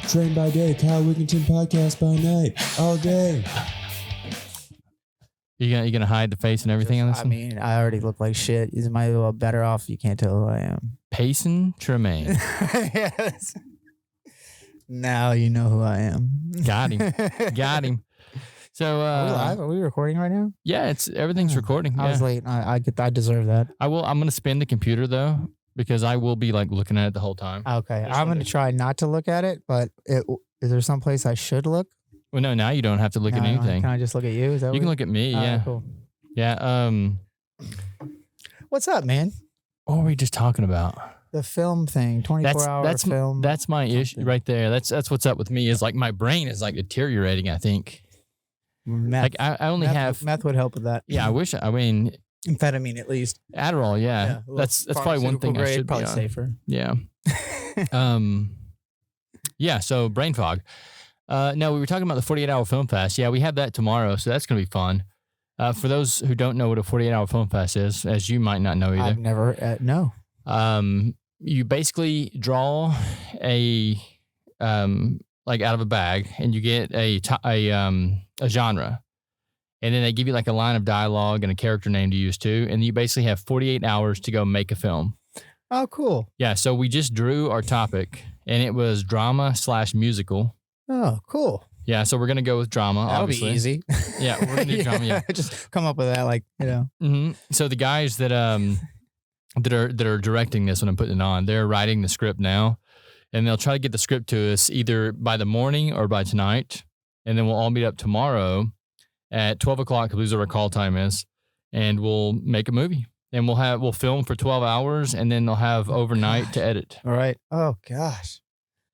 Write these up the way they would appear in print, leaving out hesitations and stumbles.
Train by day, Kyle Wigginton podcast by night, all day. You gonna hide the face and everything on this? I mean, I already look like shit. You might as well better off. You can't tell who I am. Payson Tremayne. Yes. Now you know who I am. Got him. So Are we live? Are we recording right now? Yeah, everything's recording. I was late. I deserve that. I'm gonna spin the computer though, because I will be like looking at it the whole time. Okay. I'm gonna try not to look at it, but is there some place I should look? Well, no, now you don't have to look at anything. Can I just look at you? Is that you can look at me, yeah. Cool. Yeah. What's up, man? What were we just talking about? The film thing, 24-hour film. That's my issue right there. That's what's up with me is like my brain is like deteriorating, I think. Meth. Like I only have meth would help with that. Yeah, I mean amphetamine at least. Adderall, yeah. That's probably one thing I should probably be on. Safer. Yeah. Yeah, so brain fog. No, we were talking about the 48-hour film fest. Yeah, we have that tomorrow, so that's going to be fun. For those who don't know what a 48-hour film fest is, as you might not know either. I've never, no. You basically draw a, like out of a bag, and you get a genre. And then they give you like a line of dialogue and a character name to use too. And you basically have 48 hours to go make a film. Oh, cool. Yeah, so we just drew our topic, and it was drama/musical. Oh, cool. Yeah, so we're gonna go with drama. That'll obviously. be easy. Yeah, we're gonna do drama. Yeah, just come up with that, like Mm-hmm. So the guys that that are directing this when I'm putting it on, they're writing the script now, and they'll try to get the script to us either by the morning or by tonight, and then we'll all meet up tomorrow at 12 o'clock. Because our call time is, and we'll make a movie, and we'll film for 12 hours, and then they'll have overnight to edit. All right. Oh gosh.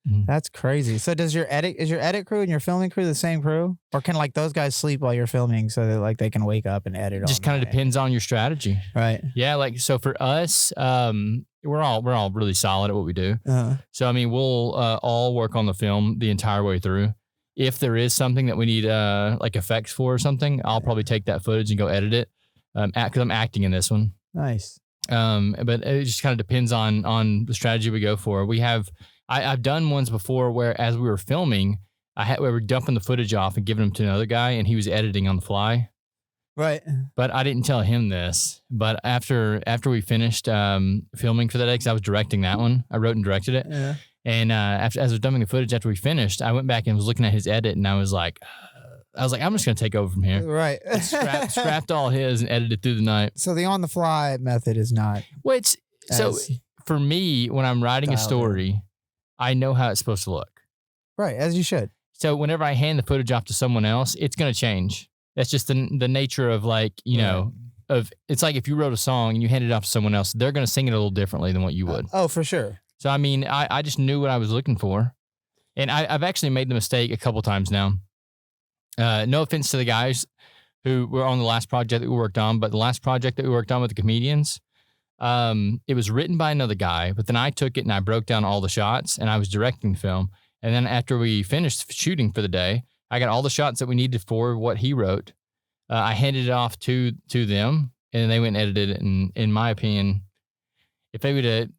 That's crazy. So is your edit crew and your filming crew the same crew? Or can like those guys sleep while you're filming so that like they can wake up and edit? Just kind of depends on your strategy. Right. Yeah, like so for us, we're all really solid at what we do. Uh-huh. So I mean, we'll all work on the film the entire way through. If there is something that we need like effects for or something, I'll probably take that footage and go edit it. Because I'm acting in this one. Nice. But it just kind of depends on the strategy we go for. I've done ones before where as we were filming, we were dumping the footage off and giving them to another guy, and he was editing on the fly. Right. But I didn't tell him this. But after we finished filming for that day, because I was directing that one, I wrote and directed it. Yeah. And as I was dumping the footage after we finished, I went back and was looking at his edit, and I was like, I'm just going to take over from here. Right. Scrapped all his and edited through the night. So the on the fly method is not. So for me, when I'm writing a story, I know how it's supposed to look. Right, as you should. So whenever I hand the footage off to someone else, it's going to change. That's just the nature of like, it's like if you wrote a song and you handed it off to someone else, they're going to sing it a little differently than what you would. Oh, for sure. So, I mean, I just knew what I was looking for. And I've actually made the mistake a couple times now. No offense to the guys who were on the last project that we worked on, but the last project that we worked on with the comedians, it was written by another guy, but then I took it and I broke down all the shots and I was directing the film. And then after we finished shooting for the day, I got all the shots that we needed for what he wrote. I handed it off to them, and they went and edited it. And in my opinion, if they would have,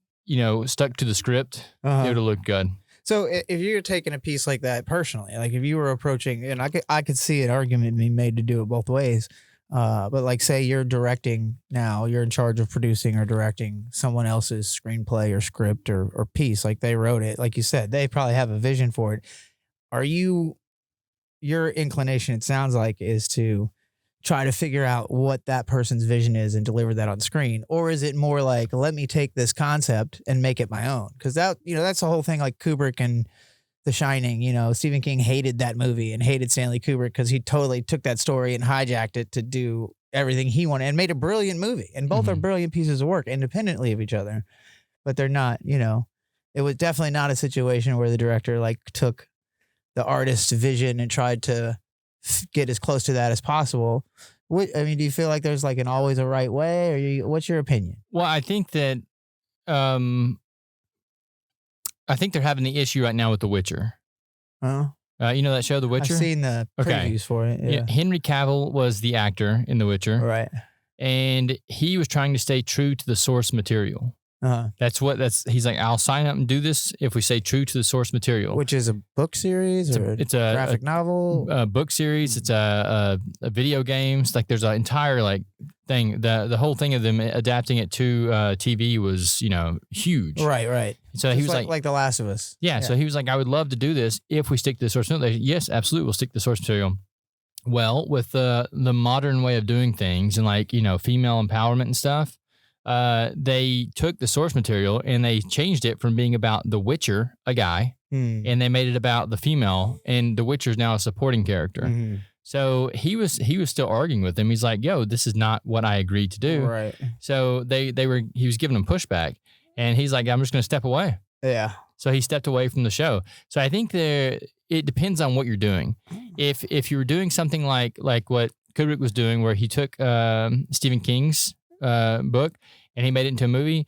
stuck to the script, it would have looked good. So if you're taking a piece like that personally, like if you were approaching, and I could see an argument being made to do it both ways. But like say you're directing now, you're in charge of producing or directing someone else's screenplay or script or piece, like they wrote it, like you said, they probably have a vision for it. Your inclination, it sounds like, is to try to figure out what that person's vision is and deliver that on screen? Or is it more like, let me take this concept and make it my own? Because that's the whole thing, like Kubrick and The Shining, Stephen King hated that movie and hated Stanley Kubrick because he totally took that story and hijacked it to do everything he wanted and made a brilliant movie. And both are brilliant pieces of work independently of each other, but they're not, it was definitely not a situation where the director like took the artist's vision and tried to get as close to that as possible. Do you feel like there's like an always a right way, or what's your opinion? Well, I think that, I think they're having the issue right now with The Witcher. Oh, you know that show, The Witcher? I've seen the previews for it. Yeah. Henry Cavill was the actor in The Witcher. Right. And he was trying to stay true to the source material. He's like, I'll sign up and do this if we stay true to the source material. Which is a book series it's a graphic novel? A book series. It's a video games. Like there's an entire like thing. The whole thing of them adapting it to TV was, huge. Right. So he was like The Last of Us. Yeah. So he was like, I would love to do this if we stick to the source material. Yes, absolutely. We'll stick to the source material. Well, with the modern way of doing things and like, female empowerment and stuff, they took the source material and they changed it from being about the Witcher, a guy, and they made it about the female, and the Witcher is now a supporting character. Mm-hmm. So he was still arguing with them. He's like, yo, this is not what I agreed to do. Right. So he was giving them pushback, and he's like, I'm just going to step away. Yeah. So he stepped away from the show. So I think it depends on what you're doing. If you were doing something like what Kubrick was doing, where he took Stephen King's book and he made it into a movie,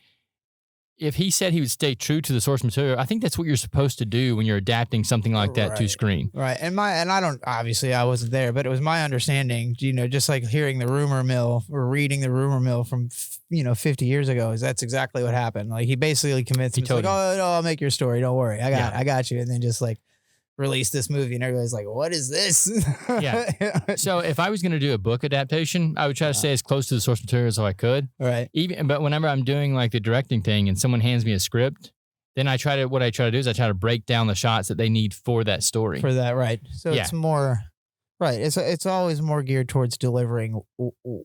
if he said he would stay true to the source material, I think that's what you're supposed to do when you're adapting something like that to screen. Right. And I wasn't there, but it was my understanding, just like hearing the rumor mill or reading the rumor mill from 50 years ago, is that's exactly what happened. Like he basically convinced him, like, oh no, I'll make your story, don't worry, I got you, and then just like release this movie, and everybody's like, what is this? Yeah. So if I was going to do a book adaptation, I would try to stay as close to the source material as I could. Right. But whenever I'm doing like the directing thing and someone hands me a script, then I try to break down the shots that they need for that story. For that, right. So it's more, right. It's always more geared towards delivering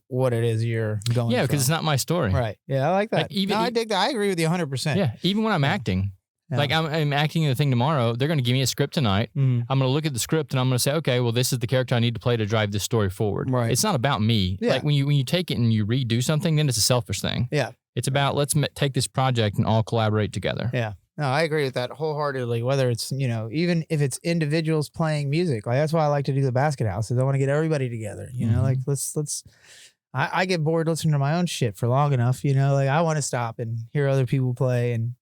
what it is you're going. Yeah, because it's not my story. Right. Yeah, I like that. Like I dig that. I agree with you 100%. Yeah. Even when I'm acting. Yeah. Like I'm acting in the thing tomorrow. They're going to give me a script tonight. I'm going to look at the script and I'm going to say, okay, well, this is the character I need to play to drive this story forward. Right. It's not about me. Yeah. Like when you take it and you redo something, then it's a selfish thing. Yeah. It's about let's take this project and all collaborate together. Yeah. No, I agree with that wholeheartedly. Whether it's even if it's individuals playing music, like that's why I like to do the basket houses. I want to get everybody together. Like let's. I get bored listening to my own shit for long enough. Like I want to stop and hear other people play and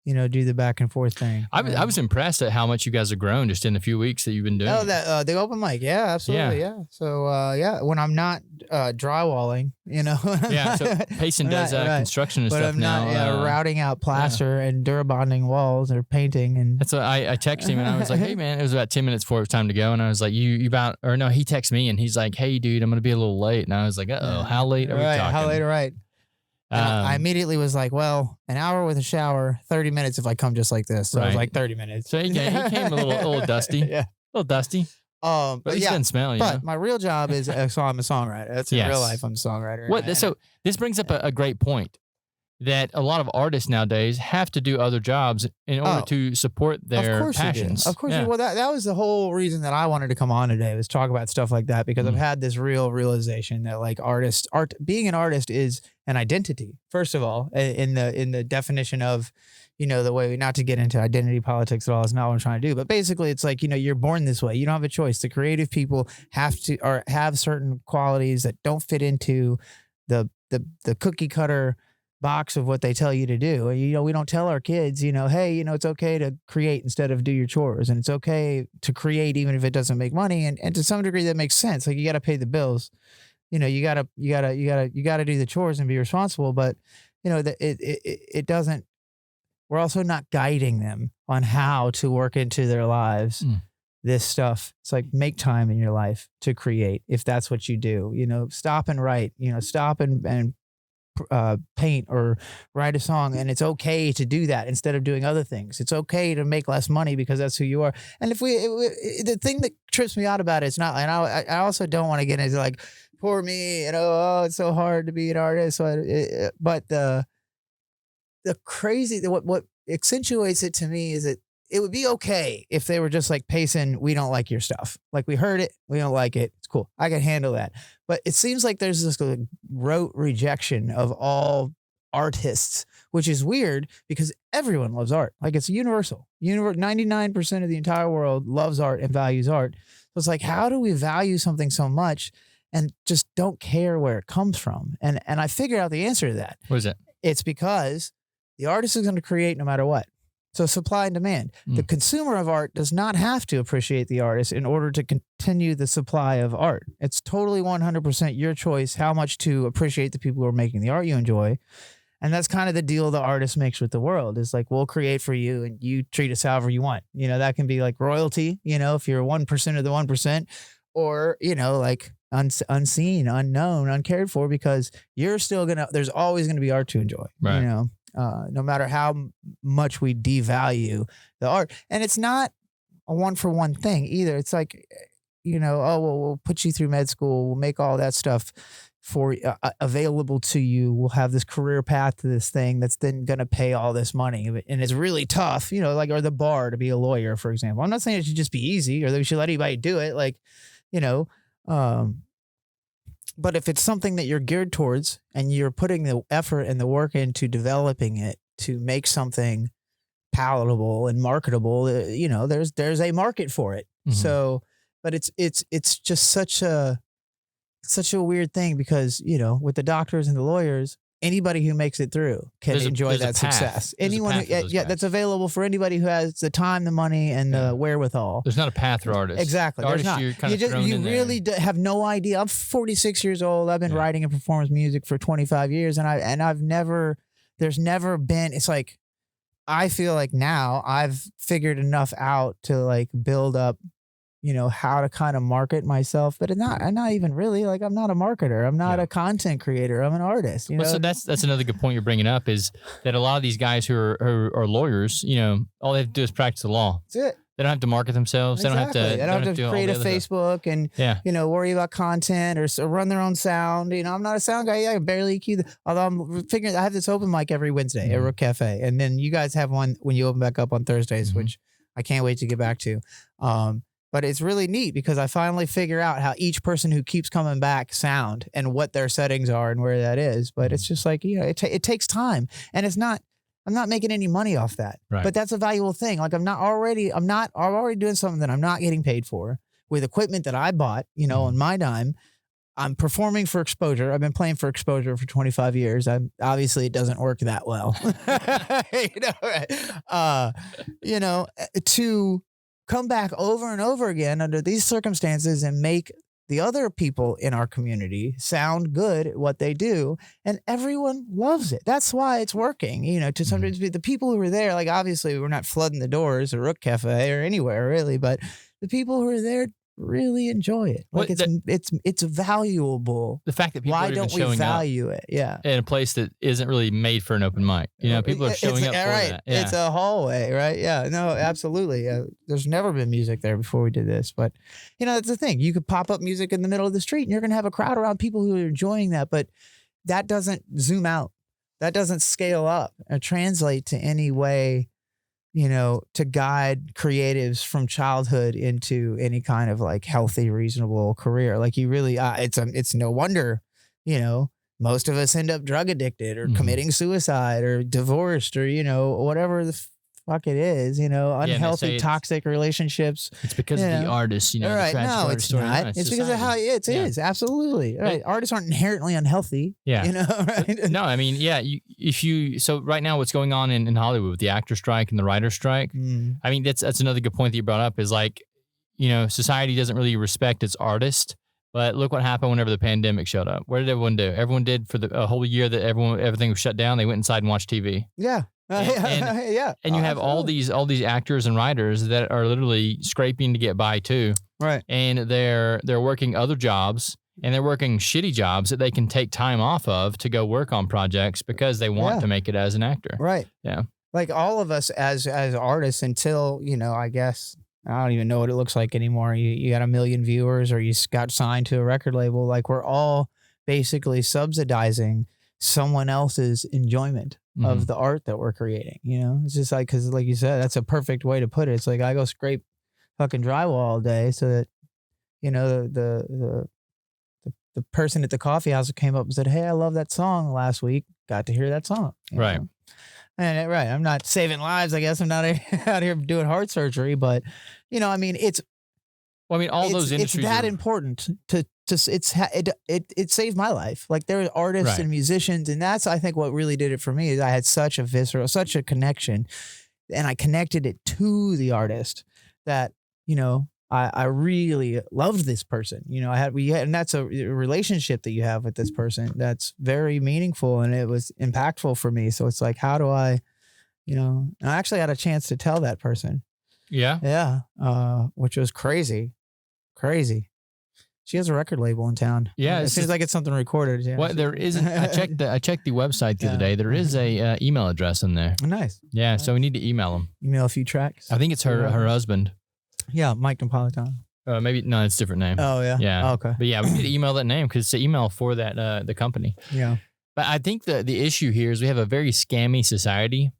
do the back and forth thing. I was impressed at how much you guys have grown just in the few weeks that you've been doing. Oh, that the open mic, yeah, absolutely, yeah. So when I'm not drywalling, Yeah. So Payson does construction and but stuff I'm now. not routing out plaster and durabonding walls or painting. And that's what I texted him and I was like, hey man, it was about 10 minutes before it was time to go, and I was like, he texted me and he's like, hey dude, I'm gonna be a little late, and I was like, how late are we talking? How late? Right. I immedially was like, well, an hour with a shower, 30 minutes if I come just like this. So I was like 30 minutes. So he came a little dusty. Yeah. A little dusty. But he doesn't smell, But my real job is, so I'm a songwriter. That's in real life, I'm a songwriter. So this brings up a great point, that a lot of artists nowadays have to do other jobs in order to support their passions. Of course. Well, that was the whole reason that I wanted to come on today, was talk about stuff like that, because I've had this real realization that like being an artist is an identity. First of all, in the definition of, the way, not to get into identity politics at all, is not what I'm trying to do. But basically it's like, you're born this way. You don't have a choice. The creative people have certain qualities that don't fit into the cookie cutter box of what they tell you to do. We don't tell our kids, hey, it's okay to create instead of do your chores, and it's okay to create even if it doesn't make money, and to some degree that makes sense. Like you got to pay the bills, you got to do the chores and be responsible, but it doesn't. We're also not guiding them on how to work into their lives. This stuff. It's like, make time in your life to create if that's what you do. Stop and write. Stop and paint or write a song, and it's okay to do that instead of doing other things. It's okay to make less money because that's who you are. And the thing that trips me out about it is not, and I also don't want to get into like, poor me, it's so hard to be an artist. But the crazy, what accentuates it to me is that it would be okay if they were just like, Payson, we don't like your stuff. Like, we heard it, we don't like it. It's cool, I can handle that. But it seems like there's this like rote rejection of all artists, which is weird because everyone loves art. Like, it's universal. 99% of the entire world loves art and values art. So it's like, how do we value something so much and just don't care where it comes from? And I figured out the answer to that. What is it? It's because the artist is going to create no matter what. So supply and demand. The consumer of art does not have to appreciate the artist in order to continue the supply of art. It's totally 100% your choice how much to appreciate the people who are making the art you enjoy. And that's kind of the deal the artist makes with the world is like, we'll create for you and you treat us however you want. You know, that can be like royalty, you know, if you're 1% of the 1%, or, you know, like unseen, unknown, uncared for, because you're still there's always going to be art to enjoy, Right. you know, no matter how much we devalue the art. And it's not a 1-for-1 thing either. It's like, you know, oh, well, we'll put you through med school. We'll make all that stuff for available to you. We'll have this career path to this thing that's then going to pay all this money. And it's really tough, you know, like, or the bar to be a lawyer, for example. I'm not saying it should just be easy or that we should let anybody do it. Like, you know, but if it's something that you're geared towards and you're putting the effort and the work into developing it to make something palatable and marketable, you know, there's a market for it. Mhm. So, but it's just such a weird thing because, you know, with the doctors and the lawyers, anybody who makes it through can enjoy that success. Anyone who, that's available for anybody who has the time, the money, and the wherewithal. There's not a path for artists. Exactly. There's not. You really have no idea. I'm 46 years old. I've been writing and performing music for 25 years, there's never been. It's like, I feel like now I've figured enough out to like build up, you know, how to kind of market myself, but I'm not even really like, I'm not a marketer. I'm not a content creator. I'm an artist. You know? So that's another good point you're bringing up, is that a lot of these guys who are lawyers, you know, all they have to do is practice the law. That's it. They don't have to market themselves. Exactly. They don't have to create a Facebook and, you know, worry about content or run their own sound. You know, I'm not a sound guy. I barely EQ. Although I'm figuring, I have this open mic every Wednesday at Rook Cafe. And then you guys have one when you open back up on Thursdays, which I can't wait to get back to. But it's really neat because I finally figure out how each person who keeps coming back sound and what their settings are and where that is. But it's just like, you know, it takes time, and I'm not making any money off that, but that's a valuable thing. Like I'm already doing something that I'm not getting paid for with equipment that I bought, you know, on my dime. I'm performing for exposure. I've been playing for exposure for 25 years. Obviously it doesn't work that well, you know, to come back over and over again under these circumstances and make the other people in our community sound good at what they do, and everyone loves it. That's why it's working, you know, to some degree. The people who are there, like obviously we're not flooding the doors at Rook Cafe or anywhere really, but the people who are there really enjoy it. Like it's valuable. The fact that people why don't we value it? Yeah, in a place that isn't really made for an open mic. You know, people are showing up for that. Yeah. It's a hallway, right? Yeah, no, absolutely. There's never been music there before we did this, but you know, that's the thing. You could pop up music in the middle of the street, and you're gonna have a crowd around people who are enjoying that. But that doesn't zoom out. That doesn't scale up or translate to any way, you know, to guide creatives from childhood into any kind of like healthy, reasonable career. Like you really, it's no wonder, you know, most of us end up drug addicted or committing suicide or divorced or, you know, whatever the fuck it is, you know, unhealthy, toxic relationships. It's because of the artists, you know. Right. No, it's not. It's because of how it is. Absolutely. Right. Artists aren't inherently unhealthy. Yeah. You know, right? No, I mean, so right now what's going on in Hollywood with the actor strike and the writer strike, I mean, that's another good point that you brought up is like, you know, society doesn't really respect its artist. But look what happened whenever the pandemic showed up. What did everyone do? Everyone did for a whole year that everything was shut down. They went inside and watched TV. Yeah. And you have all these actors and writers that are literally scraping to get by too. Right. And they're working other jobs, and they're working shitty jobs that they can take time off of to go work on projects because they want to make it as an actor. Right. Yeah. Like all of us as artists, until, you know, I guess I don't even know what it looks like anymore. You got 1 million viewers or you got signed to a record label. Like we're all basically subsidizing someone else's enjoyment of the art that we're creating. You know, it's just like, because like you said, that's a perfect way to put it. It's like I go scrape fucking drywall all day so that, you know, the person at the coffee house came up and said, "Hey, I love that song last week. Got to hear that song." Right. Know? And right, I'm not saving lives. I guess I'm not out here doing heart surgery, but you know, I mean, those industries. It's that important to it saved my life. Like there are artists and musicians, and that's, I think, what really did it for me is I had such a connection, and I connected it to the artist that, you know, I really loved this person. You know, and that's a relationship that you have with this person that's very meaningful, and it was impactful for me. So it's like, how do I, you know, and I actually had a chance to tell that person. Yeah. Yeah. Which was crazy. She has a record label in town. Yeah. As soon as I get something recorded. Yeah. What there isn't, I checked the website the other day. There is a email address in there. Nice. Yeah. So we need to email them. Email a few tracks. I think it's her husband. Yeah. Mike Napolitano. Maybe no, it's a different name. Oh yeah. Yeah. Oh, okay. But yeah, we need to email that name because it's an email for that the company. Yeah. But I think the issue here is we have a very scammy society.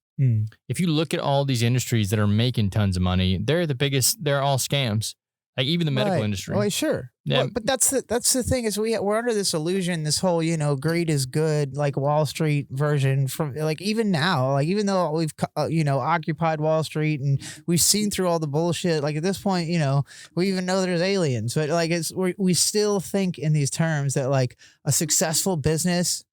If you look at all these industries that are making tons of money, they're the biggest. They're all scams. Like even the medical industry. Oh, sure. Yeah. Well, but that's the thing is we're under this illusion, this whole, you know, greed is good, like Wall Street version from like even now, like even though we've, you know, occupied Wall Street and we've seen through all the bullshit, like at this point, you know, we even know there's aliens, but like we still think in these terms that like a successful business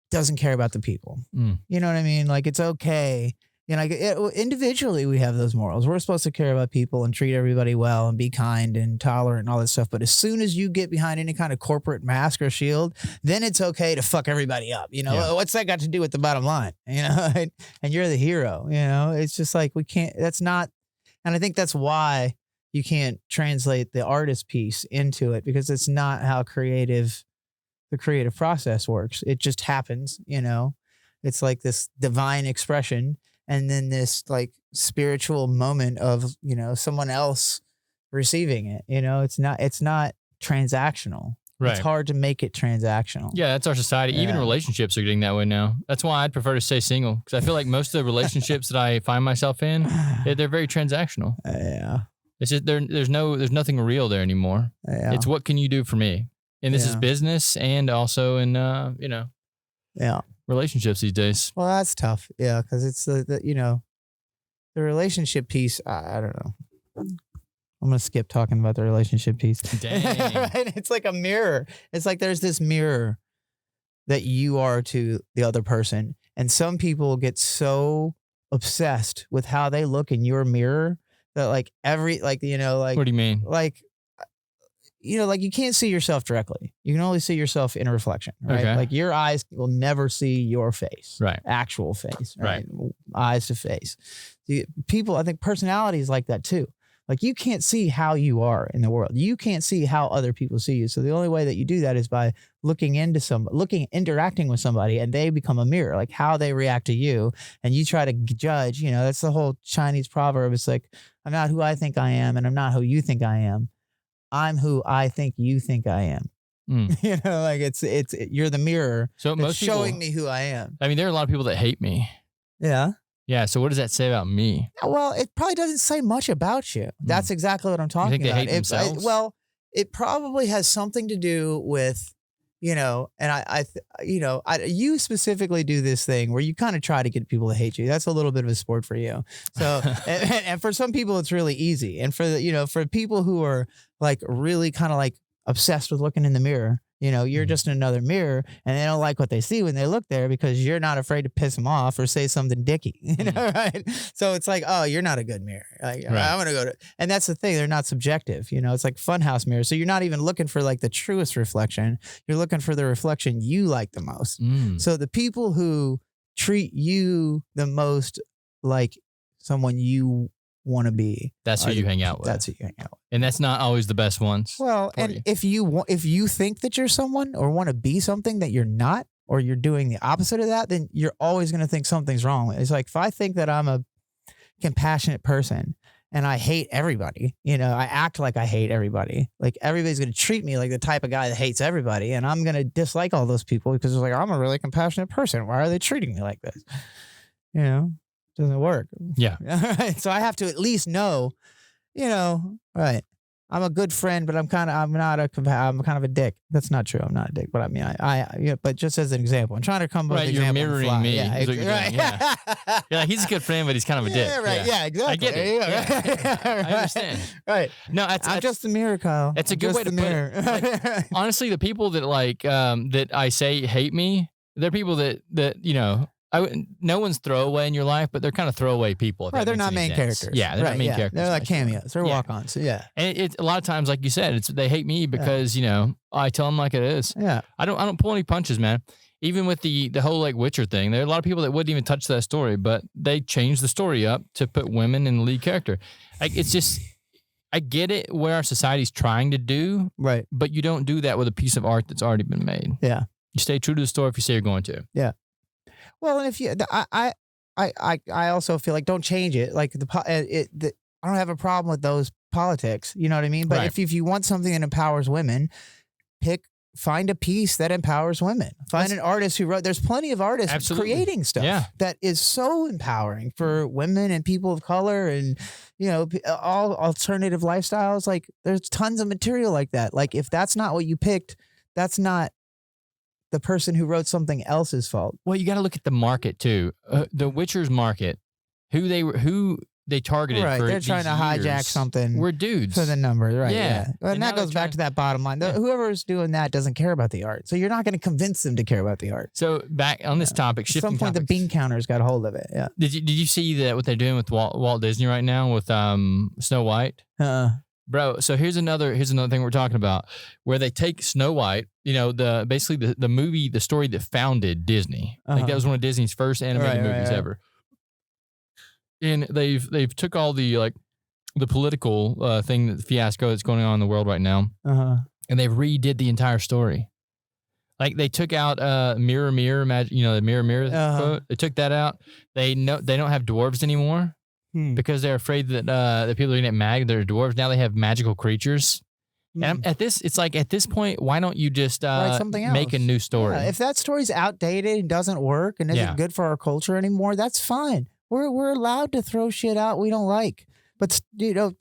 doesn't care about the people. You know what I mean? Like it's okay. You know, like individually we have those morals. We're supposed to care about people and treat everybody well and be kind and tolerant and all that stuff. But as soon as you get behind any kind of corporate mask or shield, then it's okay to fuck everybody up. You know, what's that got to do with the bottom line? You know, and you're the hero. You know, it's just like we can't. That's not. And I think that's why you can't translate the artist piece into it, because it's not how the creative process works. It just happens. You know, it's like this divine expression. And then this like spiritual moment of, you know, someone else receiving it. You know, it's not transactional. Right. It's hard to make it transactional. Yeah, that's our society. Yeah. Even relationships are getting that way now. That's why I'd prefer to stay single, because I feel like most of the relationships that I find myself in, they're very transactional. Yeah. It's just there's nothing real there anymore. Yeah. It's what can you do for me? And this is business and also in you know. Yeah. Relationships these days. Well, that's tough. Yeah, because it's the you know, the relationship piece. I don't know. I'm gonna skip talking about the relationship piece. Dang. Right? It's like a mirror. It's like there's this mirror that you are to the other person, and some people get so obsessed with how they look in your mirror that like you know, like what do you mean? Like, you know, like you can't see yourself directly. You can only see yourself in a reflection, right? Okay. Like your eyes will never see your face, right? Actual face, right? Eyes to face. People, I think personality is like that too. Like you can't see how you are in the world. You can't see how other people see you. So the only way that you do that is by interacting with somebody, and they become a mirror, like how they react to you. And you try to judge, you know, that's the whole Chinese proverb. It's like, I'm not who I think I am, and I'm not who you think I am. I'm who I think you think I am. You know, like it's you're the mirror. So most people, showing me who I am. I mean, there are a lot of people that hate me. Yeah. Yeah. So what does that say about me? Well, it probably doesn't say much about you. That's exactly what I'm talking about. You think they hate themselves? Well, it probably has something to do with, you know, and you specifically do this thing where you kind of try to get people to hate you. That's a little bit of a sport for you. So, and for some people, it's really easy. And for for people who are like really kind of like obsessed with looking in the mirror, you know, you're just in another mirror, and they don't like what they see when they look there because you're not afraid to piss them off or say something dicky, you know, right? So it's like, oh, you're not a good mirror. Like, I'm going to go to, and that's the thing. They're not subjective, you know, it's like funhouse mirrors. So you're not even looking for like the truest reflection. You're looking for the reflection you like the most. So the people who treat you the most like someone you want to be, that's who you hang out with. That's who you hang out with. And that's not always the best ones. Well, and if you think that you're someone or want to be something that you're not, or you're doing the opposite of that, then you're always going to think something's wrong. It's like if I think that I'm a compassionate person and I hate everybody, you know, I act like I hate everybody. Like everybody's going to treat me like the type of guy that hates everybody, and I'm going to dislike all those people because it's like, I'm a really compassionate person. Why are they treating me like this? You know? Doesn't work. Yeah. So I have to at least know, you know, right. I'm a good friend, but I'm kind of a dick. That's not true. I'm not a dick, but I mean, but just as an example, I'm trying to come up with an example. You're mirroring me. Yeah, is what you're doing. Yeah. You're like, he's a good friend, but he's kind of a dick. Yeah, right. Yeah, exactly. I get it. Yeah. I understand. Right. No, I'm just the mirror, Kyle. It's a good way to put it. Like, honestly, the people that like that I say hate me, they're people that you know, no one's throwaway in your life, but they're kind of throwaway people. If Right, that they're makes not any main sense. characters. Yeah, they're not main characters. They're like much more. cameos. They're walk-ons. Yeah. And it's a lot of times, like you said, they hate me because I tell them like it is. Yeah. I don't pull any punches, man. Even with the whole like Witcher thing, there are a lot of people that wouldn't even touch that story, but they changed the story up to put women in the lead character. Like it's just, I get it where our society's trying to do, Right. but you don't do that with a piece of art that's already been made. Yeah. You stay true to the story if you say you're going to. Yeah. Well, and if you, I also feel like don't change it. Like I don't have a problem with those politics. You know what I mean? But Right. if you want something that empowers women, find a piece that empowers women. Find an artist who wrote. There's plenty of artists Absolutely. creating stuff that is so empowering for women and people of color and all alternative lifestyles. Like there's tons of material like that. Like if that's not what you picked, that's not the person who wrote something else's fault. Well, you got to look at the market too. The Witcher's market, who they targeted. Right, for they're trying to hijack years something. We're dudes For the numbers, right? Yeah. And And that now goes they're back to that bottom line. Whoever's doing that doesn't care about the art, so you're not going to convince them to care about the art. So back on this topic, At shifting some point, topics. the bean counters got hold of it. Yeah. Did you see that what they're doing with Walt Disney right now with Snow White? Bro, so here's another thing we're talking about where they take Snow White, basically the movie, the story that founded Disney. Like that was one of Disney's first animated movies ever. And they've took all the the political the fiasco that's going on in the world right now, and they've redid the entire story. Like they took out mirror mirror, the mirror mirror quote. They took that out. They don't have dwarves anymore. Because they're afraid that the people are going to get mad. They're dwarves. Now they have magical creatures. And at this point, why don't you just Write something else. make a new story? Yeah, if that story's outdated and doesn't work and isn't good for our culture anymore, that's fine. We're allowed to throw shit out we don't like. But I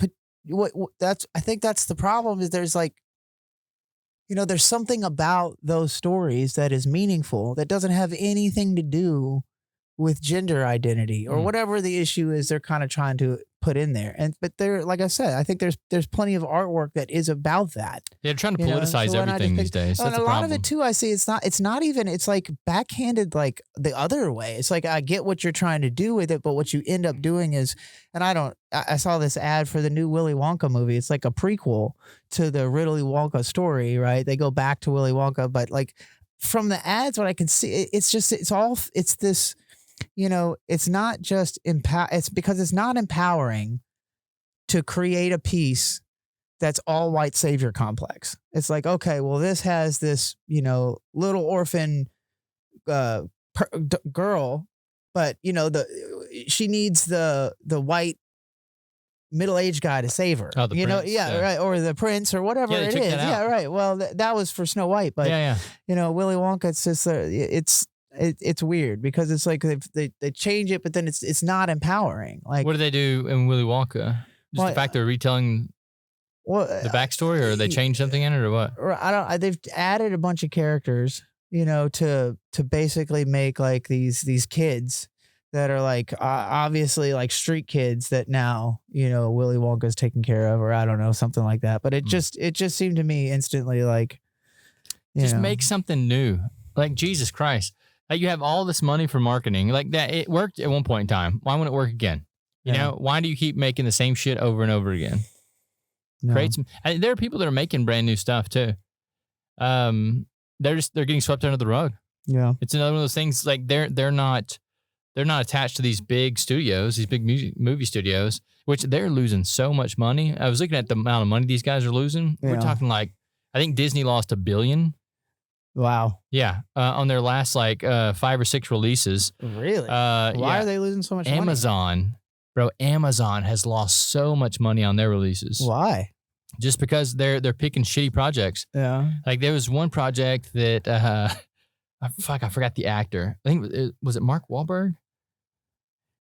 think that's the problem. Is there's there's something about those stories that is meaningful that doesn't have anything to do with gender identity or whatever the issue is they're kind of trying to put in there. But they're, like I said, I think there's plenty of artwork that is about that. They're trying to politicize everything these days. And That's a the lot of problem. it too, I see it's not even, it's like backhanded like the other way. It's like, I get what you're trying to do with it, but what you end up doing is, and I saw this ad for the new Willy Wonka movie. It's like a prequel to the Willy Wonka story, right? They go back to Willy Wonka, but like from the ads, what I can see, it's this, it's not just it's because it's not empowering to create a piece that's all white savior complex. It's like, okay, well, this has this, little orphan girl, but she needs the white middle-aged guy to save her. Oh, the prince, right, or the prince or whatever Yeah, they it took is. that out. Yeah, right. Well, that was for Snow White, but Willy Wonka, it's just it's weird because it's like they change it, but then it's not empowering. Like, what do they do in Willy Wonka? Just the fact they're retelling the backstory, or they change something in it, or what? They've added a bunch of characters, to basically make like these kids that are like obviously like street kids that now Willy Wonka's taken care of, or I don't know, something like that. But it just seemed to me instantly like just make something new. Like, Jesus Christ. Like, you have all this money for marketing. Like, that it worked at one point in time. Why wouldn't it work again? You know, why do you keep making the same shit over and over again? No. Create some. And there are people that are making brand new stuff too. They're getting swept under the rug. Yeah, it's another one of those things. Like they're not attached to these big studios, these big movie studios, which they're losing so much money. I was looking at the amount of money these guys are losing. Yeah. We're talking like, I think Disney lost $1 billion. Wow. Yeah, on their last 5 or 6 releases. Really? Why are they losing so much money? Amazon has lost so much money on their releases. Why? Just because they're picking shitty projects. Yeah. Like, there was one project that I forgot the actor. I think was it Mark Wahlberg?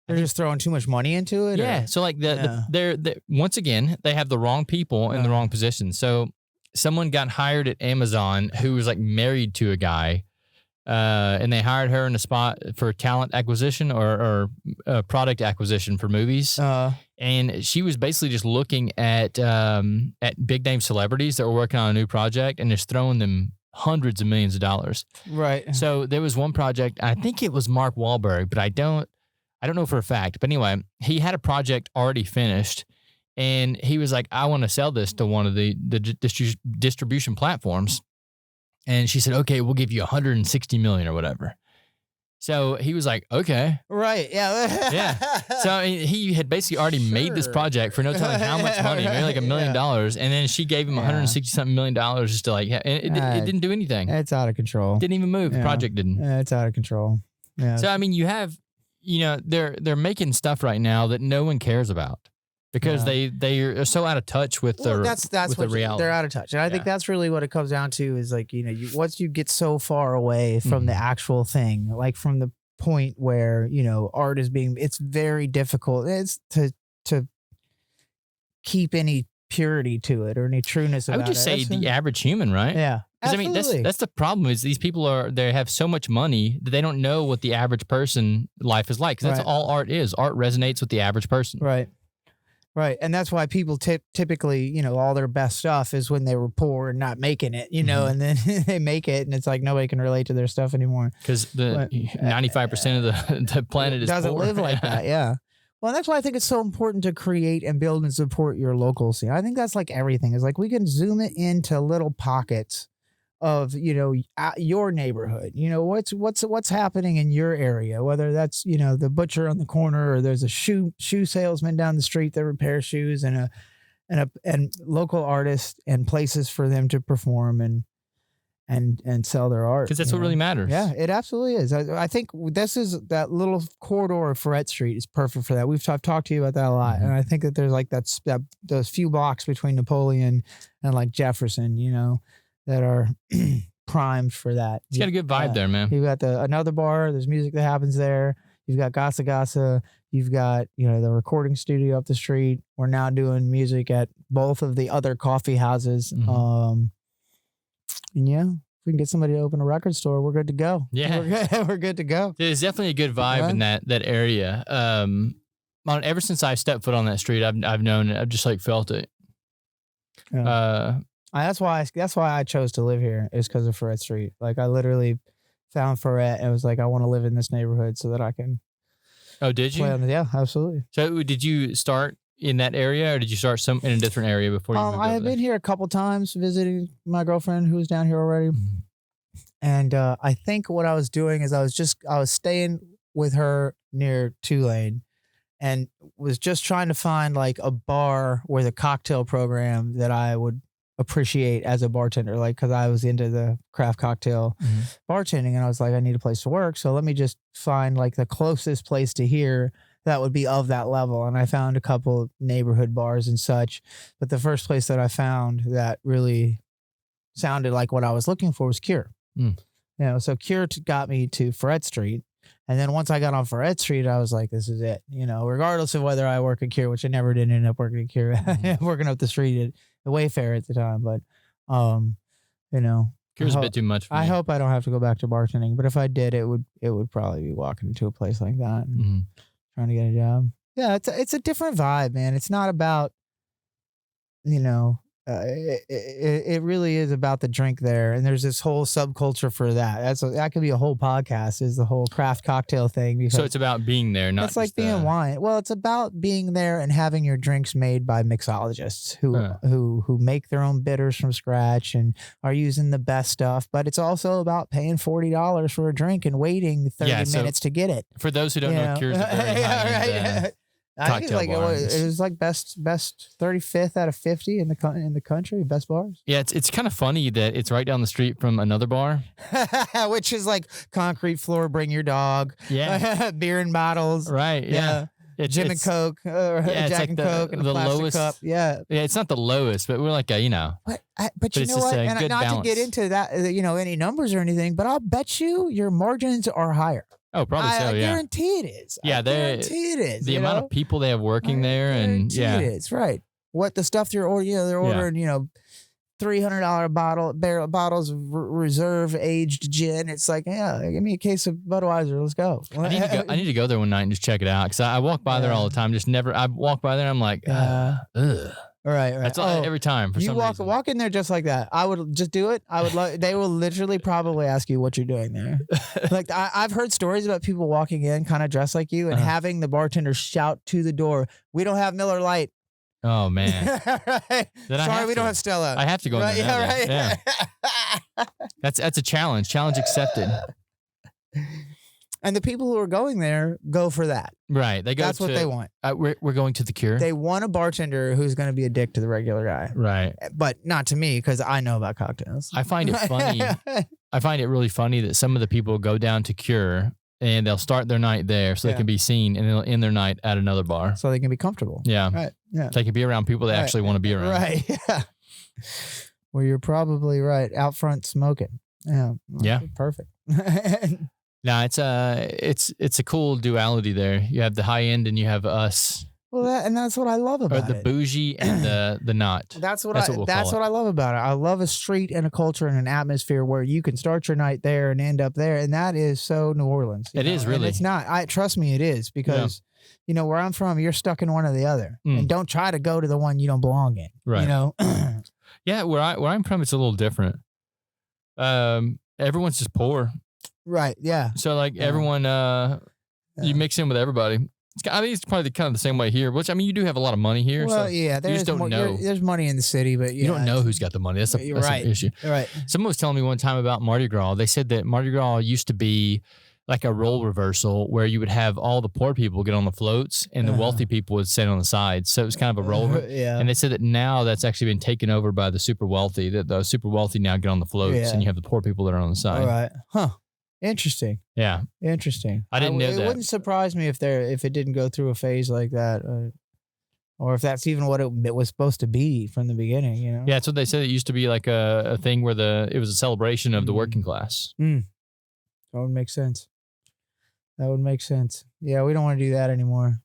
They're just throwing too much money into it? Yeah. Or? So they're once again, they have the wrong people in the wrong position. So someone got hired at Amazon who was like married to a guy, and they hired her in a spot for talent acquisition or product acquisition for movies. And she was basically just looking at big name celebrities that were working on a new project and just throwing them hundreds of millions of dollars. Right. So there was one project, I think it was Mark Wahlberg, but I don't know for a fact. But anyway, he had a project already finished, and he was like, I want to sell this to one of the distribution platforms. And she said, okay, we'll give you $160 million or whatever. So he was like, okay. Right. Yeah. Yeah. So I mean, he had basically already made this project for no telling how much money, maybe like $1 million. And then she gave him $160-something million just to like, and it didn't do anything. It's out of control. Didn't even move. The project didn't. It's out of control. Yeah. So, I mean, you have, they're making stuff right now that no one cares about. Because they are so out of touch with the reality. They're out of touch, and I think that's really what it comes down to. Is like once you get so far away from the actual thing, like from the point where art is being, it's very difficult. It's to keep any purity to it or any trueness about it. I would just say the average human, right? Yeah. Because I mean, that's the problem is these people they have so much money that they don't know what the average person life is like. Because that's all art is. Art resonates with the average person. Right. Right. And that's why people typically, all their best stuff is when they were poor and not making it, and then they make it and it's like nobody can relate to their stuff anymore. Because 95% of the planet doesn't poor. live like that. Yeah. Well, that's why I think it's so important to create and build and support your local scene. I think that's like everything. Is like we can zoom it into little pockets of your neighborhood. What's happening in your area, whether that's the butcher on the corner or there's a shoe salesman down the street that repairs shoes and local artists and places for them to perform and sell their art, because that's what really matters. Yeah, it absolutely is. I think that little corridor of Ferret Street is perfect for that. I've talked to you about that a lot, and I think that there's like those few blocks between Napoleon and like Jefferson, that are primed for that. It's got a good vibe there, man. You've got another bar. There's music that happens there. You've got Gasa Gasa. You've got the recording studio up the street. We're now doing music at both of the other coffee houses. And if we can get somebody to open a record store, we're good to go. Yeah, we're good to go. There's definitely a good vibe in that area. Ever since I stepped foot on that street, I've known it. I've just like felt it. Yeah. That's why I chose to live here, is because of Ferret Street. Like I literally found Ferret and was like, I want to live in this neighborhood so that I can. Oh, did you? Yeah, absolutely. So did you start in that area, or did you start in a different area before you moved I have been here a couple times visiting my girlfriend who's down here already. And I think what I was doing is I was staying with her near Tulane and was just trying to find like a bar with a cocktail program that I would appreciate as a bartender, like because I was into the craft cocktail bartending, and I was like, I need a place to work, so let me just find like the closest place to here that would be of that level. And I found a couple neighborhood bars and such, but the first place that I found that really sounded like what I was looking for was Cure. So Cure got me to Ferret Street, and then once I got on Ferret Street, I was like, this is it. Regardless of whether I work at Cure, which I never did end up working at Cure, working up the street at the Wayfair at the time, but Cure's a bit too much for me. I hope I don't have to go back to bartending, but if I did, it would probably be walking into a place like that and trying to get a job. Yeah, it's a different vibe, man. It's not about it really is about the drink there, and there's this whole subculture for that. That could be a whole podcast, is the whole craft cocktail thing. So it's about being there, not it's like being wine. Well, it's about being there and having your drinks made by mixologists who make their own bitters from scratch and are using the best stuff. But it's also about paying $40 for a drink and waiting 30 minutes to get it. For those who don't know, Cure's a very high-end I think it was like best 35th out of 50 in the country, best bars. Yeah, it's kind of funny that it's right down the street from another bar, which is like concrete floor, bring your dog, beer and bottles, right? Yeah, Jim and Coke, Jack and Coke, and the lowest cup. Yeah, it's not the lowest, but we're like but you know what? And not to get into that, any numbers or anything, but I'll bet your margins are higher. Oh, probably so. I guarantee it is. Yeah, I guarantee it is. The amount of people they have working there, and it is right. What the stuff they're ordering? They're ordering $300 bottles of reserve aged gin. It's like, give me a case of Budweiser. Let's go. I need to go there one night and just check it out, because I walk by there all the time. I walk by there and I'm like, ugh. Right. That's all, every time for you some reason. walk in there just like that. I would just do it. I would. They will literally probably ask you what you're doing there. Like I've heard stories about people walking in kind of dressed like you and having the bartender shout to the door, "We don't have Miller Lite." Oh man. Right. Sorry, we don't have Stella. I have to go in there. Yeah, right. Yeah. That's a challenge. Challenge accepted. And the people who are going there go for that. Right. They go. That's what they want. We're going to the Cure. They want a bartender who's going to be a dick to the regular guy. Right. But not to me because I know about cocktails. I find it funny. I find it really funny that some of the people go down to Cure and they'll start their night there so they can be seen, and they'll end their night at another bar. So they can be comfortable. Yeah. Right. Yeah. They can be around people they actually want to be around. Right. Yeah. Well, you're probably right. Out front smoking. Yeah. Yeah. Perfect. No, it's a cool duality there. You have the high end and you have us. Well, that's what I love about or the it. bougie and the not. That's what we'll call it. I love about it. I love a street and a culture and an atmosphere where you can start your night there and end up there, and that is so New Orleans. It is really. And it's not. Trust me, it is because where I'm from, you're stuck in one or the other, and don't try to go to the one you don't belong in. Right. You know. Yeah, where I'm from, it's a little different. Everyone's just poor. Right. Yeah. So like everyone, you mix in with everybody. I think it's probably kind of the same way here. Which I mean, you do have a lot of money here. Well, so yeah, you just don't know. There's money in the city, but you don't know who's got the money. That's an issue. Right. Someone was telling me one time about Mardi Gras. They said that Mardi Gras used to be like a role reversal where you would have all the poor people get on the floats and the wealthy people would sit on the sides. So it was kind of a role. Yeah. And they said that now that's actually been taken over by the super wealthy. That the super wealthy now get on the floats and you have the poor people that are on the side. All right. Huh. Interesting. Yeah. Interesting. I didn't know that. It wouldn't surprise me if it didn't go through a phase like that, or if that's even what it was supposed to be from the beginning. You know. Yeah, that's what they said. It used to be like a thing where it was a celebration of the working class. That would make sense. Yeah, we don't want to do that anymore.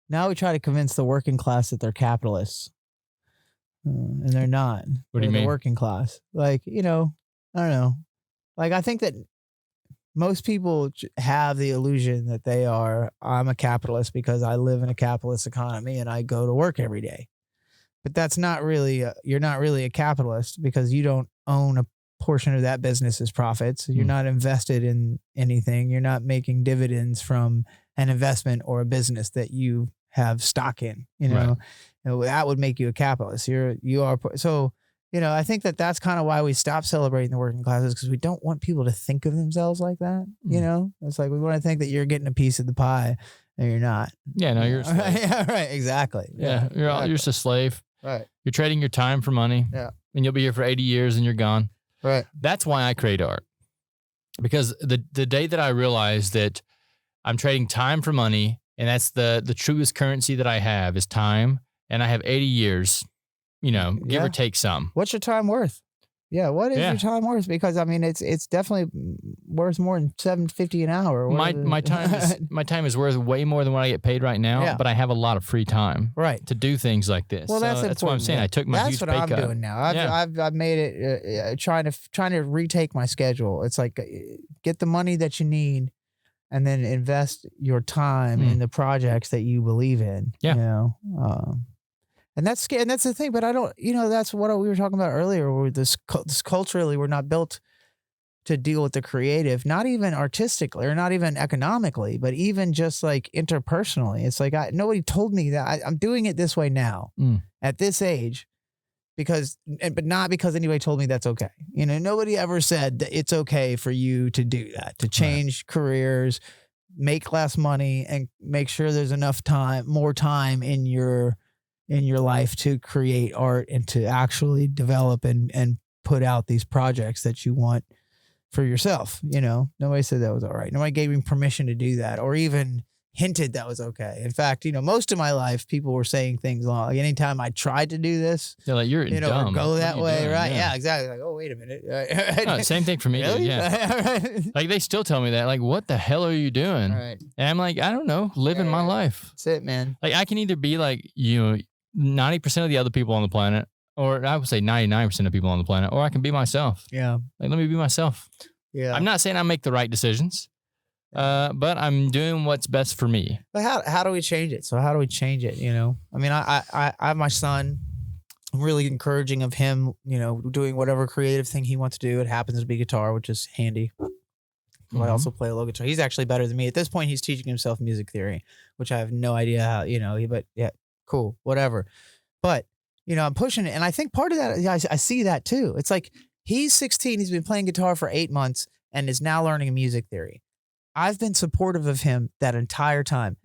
Now we try to convince the working class that they're capitalists, and they're not. What do you mean? The working class, like I don't know. Like I think that most people have the illusion that I'm a capitalist because I live in a capitalist economy and I go to work every day. But that's not really, you're not really a capitalist because you don't own a portion of that business's profits. You're not invested in anything. You're not making dividends from an investment or a business that you have stock in, that would make you a capitalist. You are. So, I think that's kind of why we stopped celebrating the working classes, because we don't want people to think of themselves like that. It's like we want to think that you're getting a piece of the pie and you're not. Yeah, no, you're a slave. Yeah, right. Exactly. Yeah, you're just a slave. Right. You're trading your time for money. Yeah. And you'll be here for 80 years and you're gone. Right. That's why I create art. Because the day that I realized that I'm trading time for money, and that's the truest currency that I have is time, and I have 80 years, give or take some. What's your time worth? Yeah, what is your time worth? Because I mean, it's definitely worth more than $7.50 an hour. My time is worth way more than what I get paid right now. But I have a lot of free time, to do things like this. Well, that's what I'm saying. I took my huge pay cut. That's what I'm doing now. I've made it trying to retake my schedule. It's like get the money that you need, and then invest your time in the projects that you believe in. Yeah. And that's the thing, but I don't, that's what we were talking about earlier, where this culturally, we're not built to deal with the creative, not even artistically or not even economically, but even just like interpersonally. It's like, nobody told me that I'm doing it this way now at this age but not because anybody told me that's okay. Nobody ever said that it's okay for you to do that, to change careers, make less money, and make sure there's enough more time in your life to create art and to actually develop and put out these projects that you want for yourself. Nobody said that was all right. Nobody gave me permission to do that or even hinted that was okay. In fact, most of my life, people were saying things like anytime I tried to do this, they're like, you're dumb. Or go that way. Doing? Right. Yeah, exactly. Like, oh, wait a minute. No, same thing for me. Really? Yeah. Like they still tell me that, like, what the hell are you doing? Right. And I'm like, I don't know, living my life. That's it, man. Like I can either be like, 90% of the other people on the planet, or I would say 99% of people on the planet, or I can be myself. Yeah. Like, let me be myself. Yeah. I'm not saying I make the right decisions, but I'm doing what's best for me. But how do we change it? So how do we change it? I mean, I have my son, I'm really encouraging of him, doing whatever creative thing he wants to do. It happens to be guitar, which is handy. Mm-hmm. I also play a little guitar. He's actually better than me. At this point, he's teaching himself music theory, which I have no idea how, but yeah, cool, whatever. But, I'm pushing it. And I think part of that, I see that too. It's like he's 16. He's been playing guitar for 8 months and is now learning music theory. I've been supportive of him that entire time.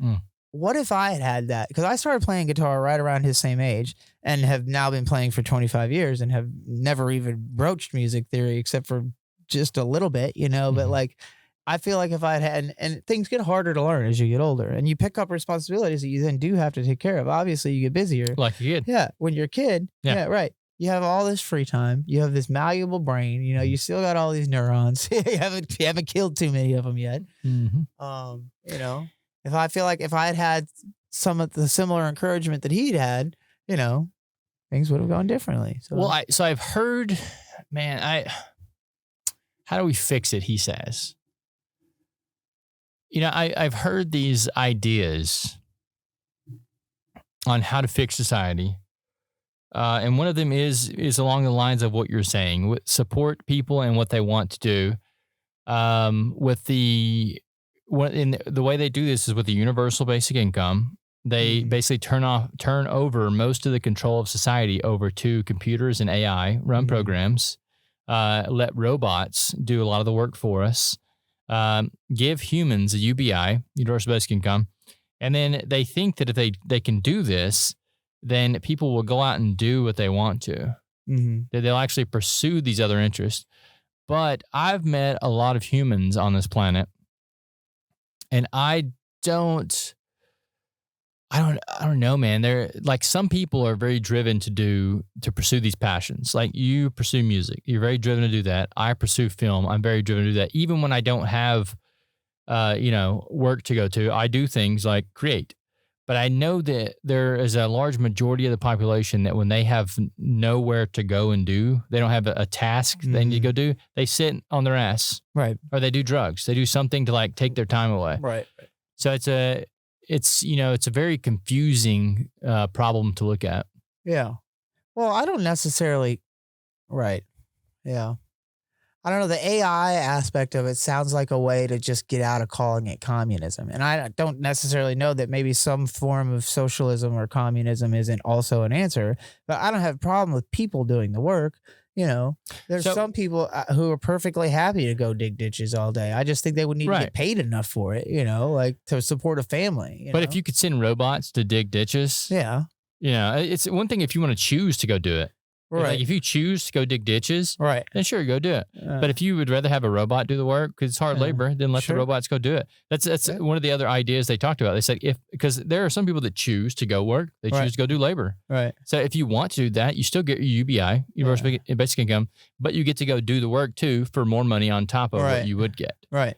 What if I had that? Because I started playing guitar right around his same age and have now been playing for 25 years and have never even broached music theory except for just a little bit, but like, I feel like if I had, and things get harder to learn as you get older and you pick up responsibilities that you then do have to take care of. Obviously you get busier. Like a kid. Yeah. When you're a kid. Yeah, right. You have all this free time. You have this malleable brain. You still got all these neurons. you haven't killed too many of them yet. If I feel like if I had some of the similar encouragement that he'd had, things would have gone differently. So, well, I've heard, man, how do we fix it? He says, I've heard these ideas on how to fix society. And one of them is along the lines of what you're saying, support people and what they want to do. With the way they do this is with the universal basic income. They basically turn over most of the control of society over to computers and AI run programs. Let robots do a lot of the work for us. Give humans a UBI, universal basic income, and then they think that if they can do this, then people will go out and do what they want to. That they'll actually pursue these other interests. But I've met a lot of humans on this planet, and I don't know, man. They're like, some people are very driven to pursue these passions. Like you pursue music, you're very driven to do that. I pursue film, I'm very driven to do that. Even when I don't have, work to go to, I do things like create. But I know that there is a large majority of the population that when they have nowhere to go and do, they don't have a task they need to go do, they sit on their ass. Right. Or they do drugs. They do something to like take their time away. Right. So it's a very confusing problem to look at. Yeah. Well, I don't necessarily. Right. Yeah. I don't know. The AI aspect of it sounds like a way to just get out of calling it communism. And I don't necessarily know that maybe some form of socialism or communism isn't also an answer, but I don't have a problem with people doing the work. There's some people who are perfectly happy to go dig ditches all day. I just think they would need to get paid enough for it, like to support a family. But if you could send robots to dig ditches, it's one thing if you want to choose to go do it. Right. Like if you choose to go dig ditches, then sure, go do it. But if you would rather have a robot do the work because it's hard labor, then let the robots go do it. That's one of the other ideas they talked about. They said because there are some people that choose to go work, they choose to go do labor. Right. So if you want to do that, you still get your UBI, universal basic income, but you get to go do the work too for more money on top of what you would get. Right.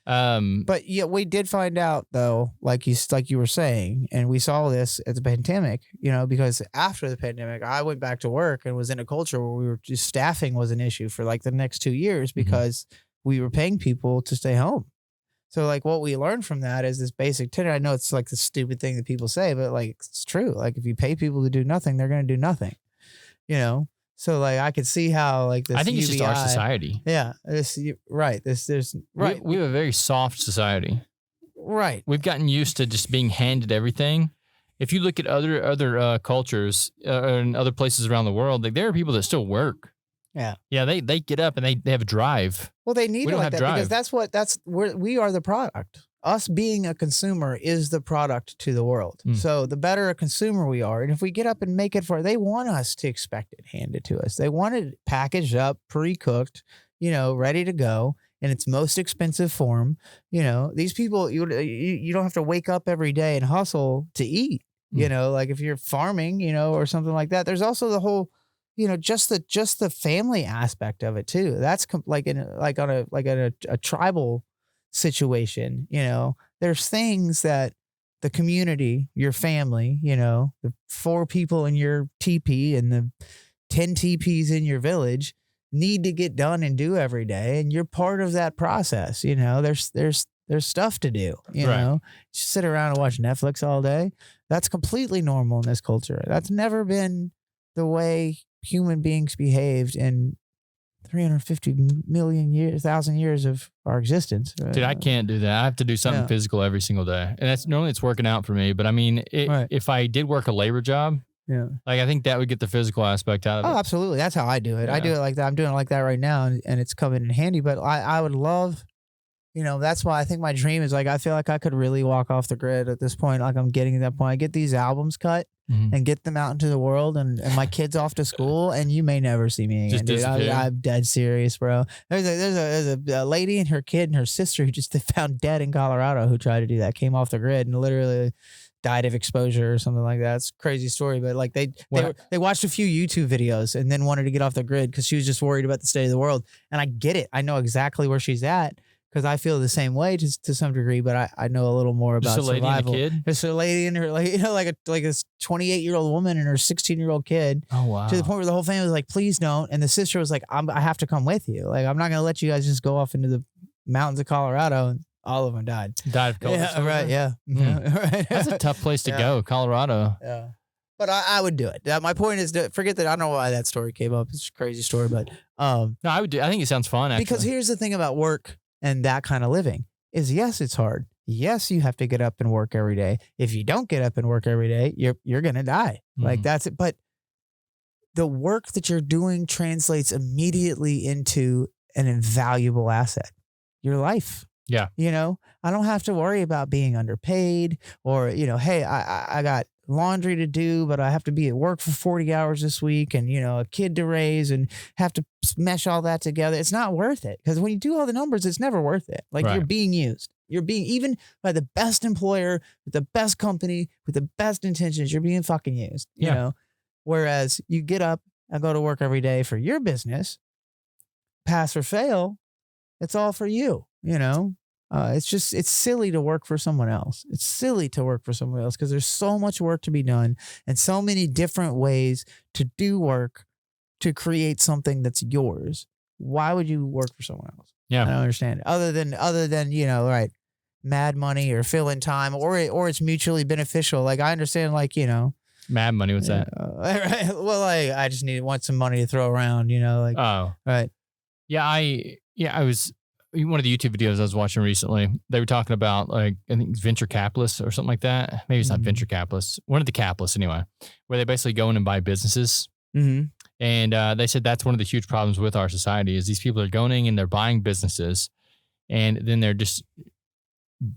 But yeah, we did find out though, like you were saying, and we saw this at the pandemic, because after the pandemic, I went back to work and was in a culture where we were just staffing was an issue for like the next 2 years because we were paying people to stay home. So like what we learned from that is this basic tenor. I know it's like the stupid thing that people say, but like it's true. Like if you pay people to do nothing, they're going to do nothing, So like I could see how like this. I think it's just our society. Yeah. We have a very soft society. Right. We've gotten used to just being handed everything. If you look at other cultures and other places around the world, like there are people that still work. Yeah. Yeah. They get up and they have a drive. Well, they need we it don't like have that drive. because we are the product. Us being a consumer is the product to the world. So the better a consumer we are, and if we get up and make it they want us to expect it handed to us. They want it packaged up, pre-cooked, ready to go in its most expensive form. These people, you don't have to wake up every day and hustle to eat. Like if you're farming, or something like that. There's also the whole, just the family aspect of it too. That's on a tribal situation, there's things that the community, your family, the 4 people in your teepee and the 10 teepees in your village need to get done and do every day. And you're part of that process. There's stuff to do, Just sit around and watch Netflix all day. That's completely normal in this culture. That's never been the way human beings behaved in 350 million thousand years of our existence. Dude, I can't do that. I have to do something physical every single day. And that's normally it's working out for me. But I mean, if I did work a labor job, like I think that would get the physical aspect out of it. Oh, absolutely. That's how I do it. I do it like that. I'm doing it like that right now, and it's coming in handy. But I would love, that's why I think my dream is like, I feel like I could really walk off the grid at this point. Like I'm getting to that point. I get these albums cut and get them out into the world, and my kids off to school, and you may never see me again, dude. I'm dead serious, bro. There's a lady and her kid and her sister who just found dead in Colorado who tried to do that, came off the grid and literally died of exposure or something like that. It's a crazy story, but like they watched a few YouTube videos and then wanted to get off the grid because she was just worried about the state of the world. And I get it. I know exactly where she's at because I feel the same way to some degree, but I know a little more about survival. Just a lady and a kid? It's a lady and her, like a 28-year-old woman and her 16-year-old kid. Oh, wow. To the point where the whole family was like, please don't. And the sister was like, I have to come with you. Like, I'm not going to let you guys just go off into the mountains of Colorado. And all of them died. Died of COVID. Yeah, right. Yeah. Right. That's a tough place to go, Colorado. Yeah. But I would do it. My point is to forget that. I don't know why that story came up. It's a crazy story, but no, I would do. I think it sounds fun. Actually. Because here's the thing about work and that kind of living is, yes, it's hard. Yes, you have to get up and work every day. If you don't get up and work every day, you're gonna die. Like that's it. But the work that you're doing translates immediately into an invaluable asset, your life. Yeah. I don't have to worry about being underpaid or, hey, I got laundry to do, but I have to be at work for 40 hours this week and, a kid to raise and have to mesh all that together. It's not worth it because when you do all the numbers, it's never worth it. Like You're being used. You're being, even by the best employer, with the best company, with the best intentions, you're being fucking used, you know? Whereas you get up and go to work every day for your business, pass or fail, it's all for you. It's silly to work for someone else. It's silly to work for someone else because there's so much work to be done and so many different ways to do work to create something that's yours. Why would you work for someone else? Yeah. I don't understand it. Other than, right, mad money or fill in time or it's mutually beneficial. Like I understand, mad money. What's that? Right. Well, I just want some money to throw around, right. Yeah. I was, one of the YouTube videos I was watching recently, they were talking about I think venture capitalists or something like that. Maybe it's not venture capitalists. One of the capitalists anyway, where they basically go in and buy businesses. And they said that's one of the huge problems with our society is these people are going in and they're buying businesses and then they're just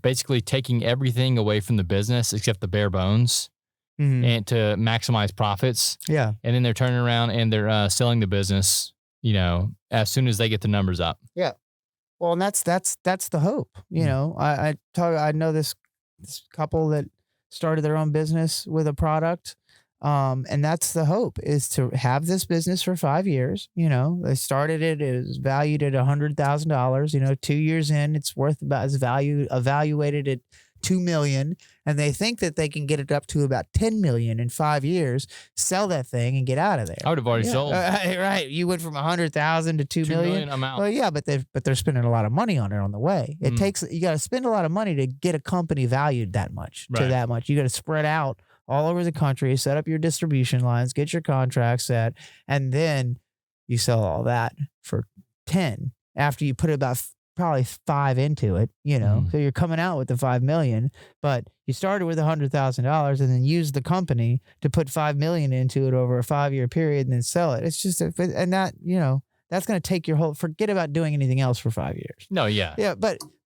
basically taking everything away from the business except the bare bones and to maximize profits. Yeah. And then they're turning around and they're selling the business, as soon as they get the numbers up. Yeah. Well, and that's the hope. I know this couple that started their own business with a product, and that's the hope is to have this business for 5 years. They started it is valued at $100,000. 2 years in, it's worth about evaluated at $2 million, and they think that they can get it up to about $10 million in 5 years, sell that thing and get out of there. I would have already sold. Right. You went from 100,000 to $2 million. I'm out. Well, yeah, but they're spending a lot of money on it on the way. You got to spend a lot of money to get a company valued that much to that much. You got to spread out all over the country, set up your distribution lines, get your contracts set, and then you sell all that for 10 after you put about probably 5 into it, so you're coming out with the 5 million, but you started with $100,000 and then used the company to put 5 million into it over a 5-year period and then sell it. It's just, and that, that's going to take your whole, forget about doing anything else for 5 years. No. Yeah. Yeah.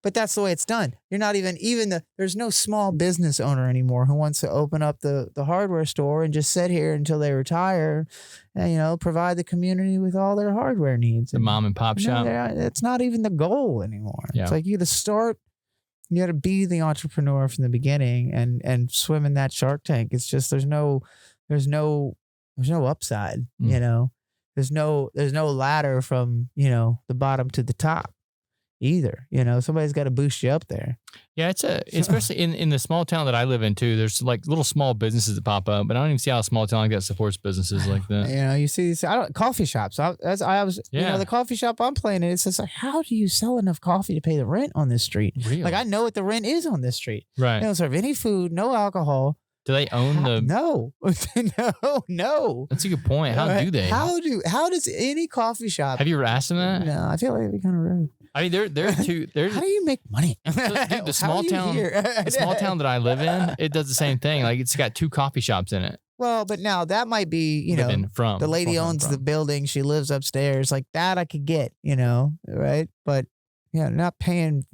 But that's the way it's done. You're not even there's no small business owner anymore who wants to open up the hardware store and just sit here until they retire and, provide the community with all their hardware needs. The mom and pop shop. It's not even the goal anymore. Yeah. It's like you got to be the entrepreneur from the beginning and swim in that Shark Tank. It's just, there's no upside, there's no ladder from, the bottom to the top. Either, somebody's got to boost you up there. Yeah, especially in the small town that I live in too. There's like little small businesses that pop up, but I don't even see how a small town like that supports businesses like that. You see these coffee shops. The coffee shop I'm playing in. It's just like, how do you sell enough coffee to pay the rent on this street? Really? Like I know what the rent is on this street. Right. They don't serve any food, no alcohol. Do they own the? No, no. That's a good point. How do they? How does any coffee shop? Have you ever asked them that? No, I feel like it'd be kind of rude. I mean, they're two. How do you make money? Dude, the small town that I live in, it does the same thing. Like it's got 2 coffee shops in it. Well, but now that might be, the lady owns the building. She lives upstairs. Like that I could get, right? But yeah, not paying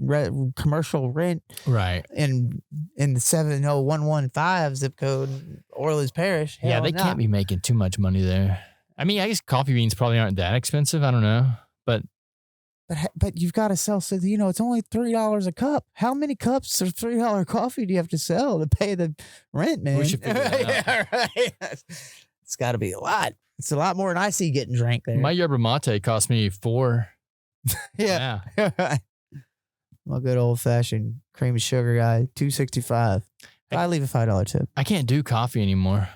commercial rent. Right. In the 70115 zip code, Orleans Parish. Yeah, they can't be making too much money there. I mean, I guess coffee beans probably aren't that expensive. I don't know. But you've got to sell. So, it's only $3 a cup. How many cups of $3 coffee do you have to sell to pay the rent, man? We should figure that out. Yeah, right. It's got to be a lot. It's a lot more than I see getting drank there. My yerba mate cost me $4. Yeah. My good old fashioned cream and sugar guy, $2.65. I leave a $5 tip. I can't do coffee anymore.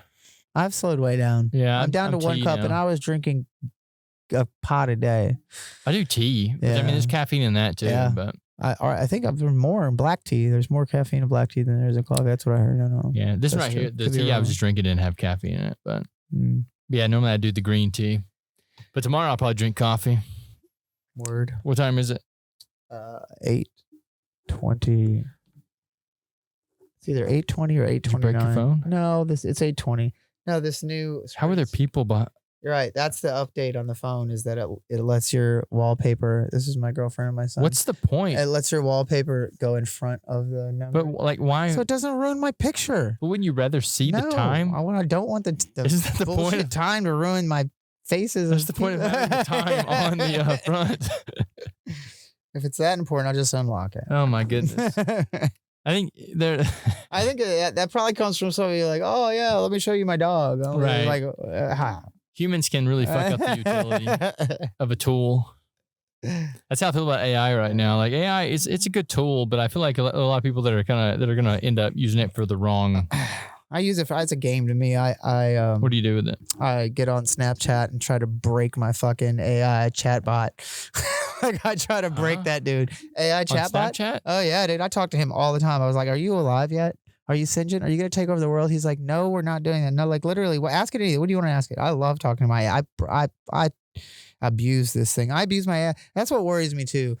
I've slowed way down. Yeah, I'm down to 1 cup, and I was drinking a pot a day. I do tea. Yeah. I mean, there's caffeine in that too. Yeah. But I think I've been more in black tea. There's more caffeine in black tea than there is in coffee. That's what I heard. I don't know. Yeah, this right here, the tea I was just drinking didn't have caffeine in it. But yeah, normally I do the green tea. But tomorrow I'll probably drink coffee. Word. What time is it? 8:20. It's either 8:20 or 8:29. Did you break your phone? No, it's 8:20. No, this new. How are there people behind? You're right. That's the update on the phone is that it lets your wallpaper. This is my girlfriend and my son. What's the point? It lets your wallpaper go in front of the number. But like, why? So it doesn't ruin my picture. But wouldn't you rather see the time? I don't want the Isn't that the bullshit point? Time to ruin my faces. That's the point of having the time on the front. If it's that important, I'll just unlock it. Oh my goodness. I think there. I think that probably comes from somebody like, oh yeah, let me show you my dog. Right. Like, Humans can really fuck up the utility of a tool. That's how I feel about AI right now. Like AI, it's a good tool, but I feel like a lot of people that are gonna end up using it for the wrong. I use it it's a game to me. I What do you do with it? I get on Snapchat and try to break my fucking AI chatbot. Like I try to break that dude. AI chatbot. Snapchat? Oh yeah, dude. I talk to him all the time. I was like, "Are you alive yet? Are you sentient? Are you gonna take over the world?" He's like, "No, we're not doing that." No, like literally. Well, ask it anything. What do you want to ask it? I love talking to my AI. I abuse this thing. I abuse my AI. That's what worries me too.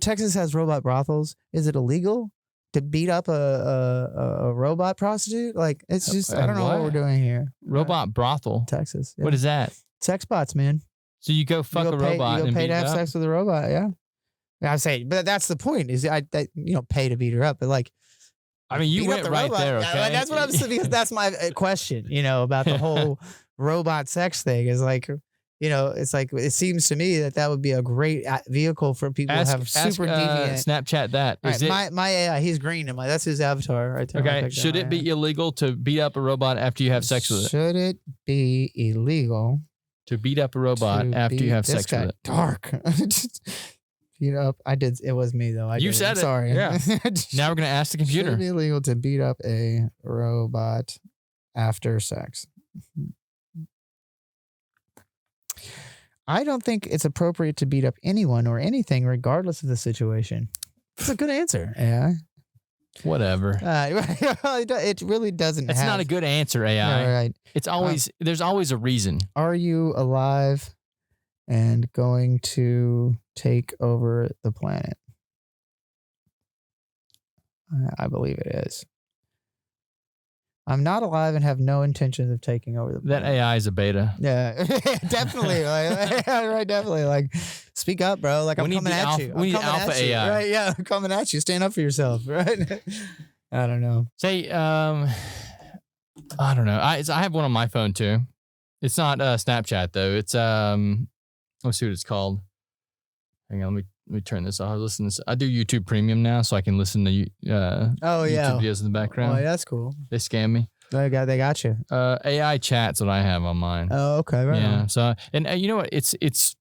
Texas has robot brothels. Is it illegal to beat up a robot prostitute? Like it's just I don't know what we're doing here. Robot brothel. Texas. Yeah. What is that? Sex bots, man. So you go fuck a robot you go and pay beat to have it up? sex with a robot, yeah. I say, but that's the point. Is pay to beat her up, but like, I mean, you went right there. Okay, yeah, that's what I'm saying. Because that's my question. About the whole robot sex thing. Is like, it's like it seems to me that would be a great vehicle for people to have super deviant. Snapchat that. Is my AI? He's green. That's his avatar right there. Okay. Should it be illegal to beat up a robot after you have sex with it? Should it be illegal to beat up a robot after you have sex with it? Dark. Beat up. I did. It was me though. You said it. Sorry. Yeah. Now we're gonna ask the computer. Should it be illegal to beat up a robot after sex? I don't think it's appropriate to beat up anyone or anything, regardless of the situation. It's a good answer. Yeah. Whatever. It really doesn't. It's not a good answer, AI. No, right. It's always there's always a reason. Are you alive and going to take over the planet? I believe it is. I'm not alive and have no intentions of taking over the planet. That AI is a beta. Yeah, definitely. Right, definitely. Like, speak up, bro. Like, I'm coming at you. We need alpha AI. Right, yeah, I'm coming at you. Stand up for yourself, right? I don't know. Say, I don't know. I have one on my phone too. It's not Snapchat though. It's let's see what it's called. Hang on, let me turn this off. I do YouTube Premium now, so I can listen to YouTube videos in the background. Oh, yeah, that's cool. They scam me. They got you. AI chat's what I have on mine. Oh, okay, right. Yeah. On. So, and you know what? It's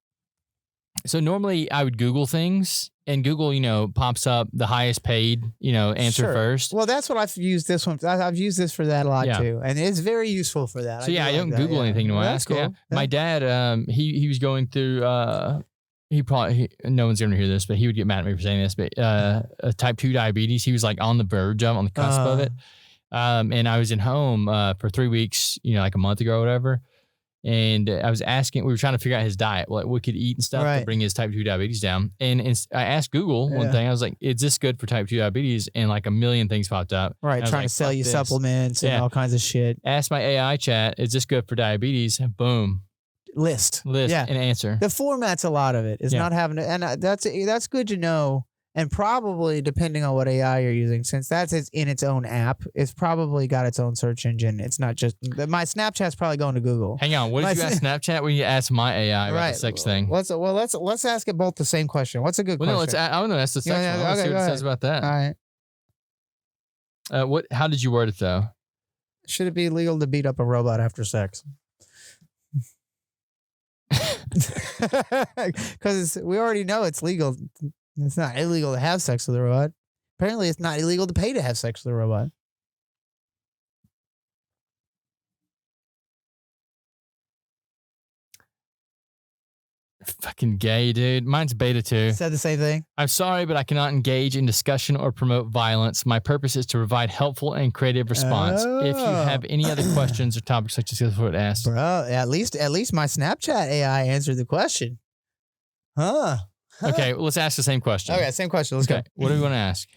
so normally I would Google things, and Google, pops up the highest paid, answer first. Well, that's what I've used this one. I've used this for that a lot too, and it's very useful for that. So I don't Google anything to ask. Cool. Yeah. My dad, he was going through. No one's gonna hear this, but he would get mad at me for saying this. But type 2 diabetes, he was like on the verge of, on the cusp of it. And I was in home for 3 weeks, like a month ago or whatever. And I was asking, we were trying to figure out his diet, what we could eat and stuff to bring his type 2 diabetes down. And I asked Google one thing. I was like, is this good for type 2 diabeties? And like a million things popped up. Right. Trying to sell you supplements and all kinds of shit. Ask my AI chat, is this good for diabetes? Boom. List and answer. The format's a lot of it. Is not having to, and that's good to know. And probably depending on what AI you're using, since that's in its own app, it's probably got its own search engine. It's not just my Snapchat's probably going to Google. Hang on, what did you ask Snapchat when you asked my AI about the sex thing? Let's ask it both the same question. What's a good question? I want to ask the sex one. Let's see what it says about that. All right. How did you word it though? Should it be illegal to beat up a robot after sex? Because we already know it's legal. It's not illegal to have sex with a robot. Apparently, it's not illegal to pay to have sex with a robot. Fucking gay, dude. Mine's beta too. Said the same thing. I'm sorry, but I cannot engage in discussion or promote violence. My purpose is to provide helpful and creative response. If you have any other questions or topics such as what it asked. Bro, at least my Snapchat AI answered the question. Okay, well, let's ask the same question. Okay, same question. Let's go. What do we want to ask?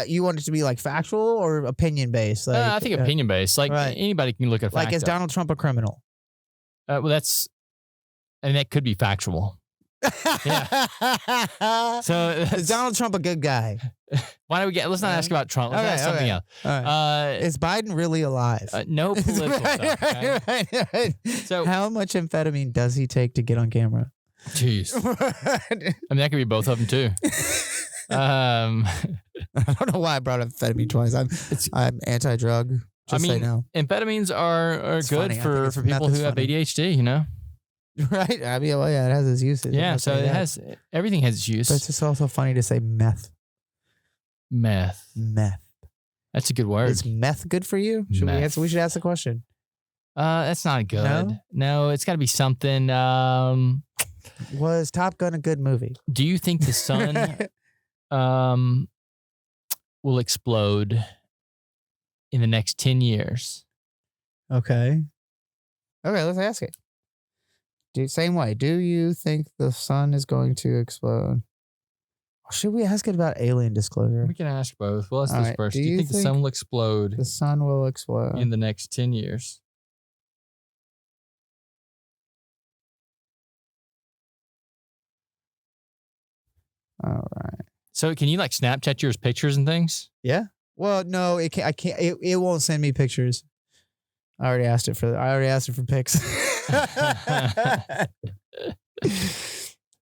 You want it to be like factual or opinion based? Like, I think opinion based. Like anybody can look at like, is Donald Trump a criminal? Well, that could be factual. Yeah. So is Donald Trump a good guy? Why don't let's not ask about Trump. Let's ask something else. Right. Is Biden really alive? No political stuff. Okay? Right. So how much amphetamine does he take to get on camera? Jeez. I mean, that could be both of them too. I don't know why I brought up amphetamine twice. I'm anti-drug. Say no. Amphetamines are good for people who have ADHD, Right? I mean, it has its uses. Yeah, so everything has its use. But it's just also funny to say meth. Meth. That's a good word. Is meth good for you? We should ask the question. That's not good. No, it's got to be something. Was Top Gun a good movie? Do you think the sun will explode in the next 10 years? Okay, let's ask it. Same way. Do you think the sun is going to explode? Or should we ask it about alien disclosure? We can ask both. Well, let's do this first. Do you think the sun will explode? The sun will explode in the next 10 years. All right. So can you Snapchat yours pictures and things? Yeah. Well, no, it can't. I can't. It won't send me pictures. I already asked it for pics.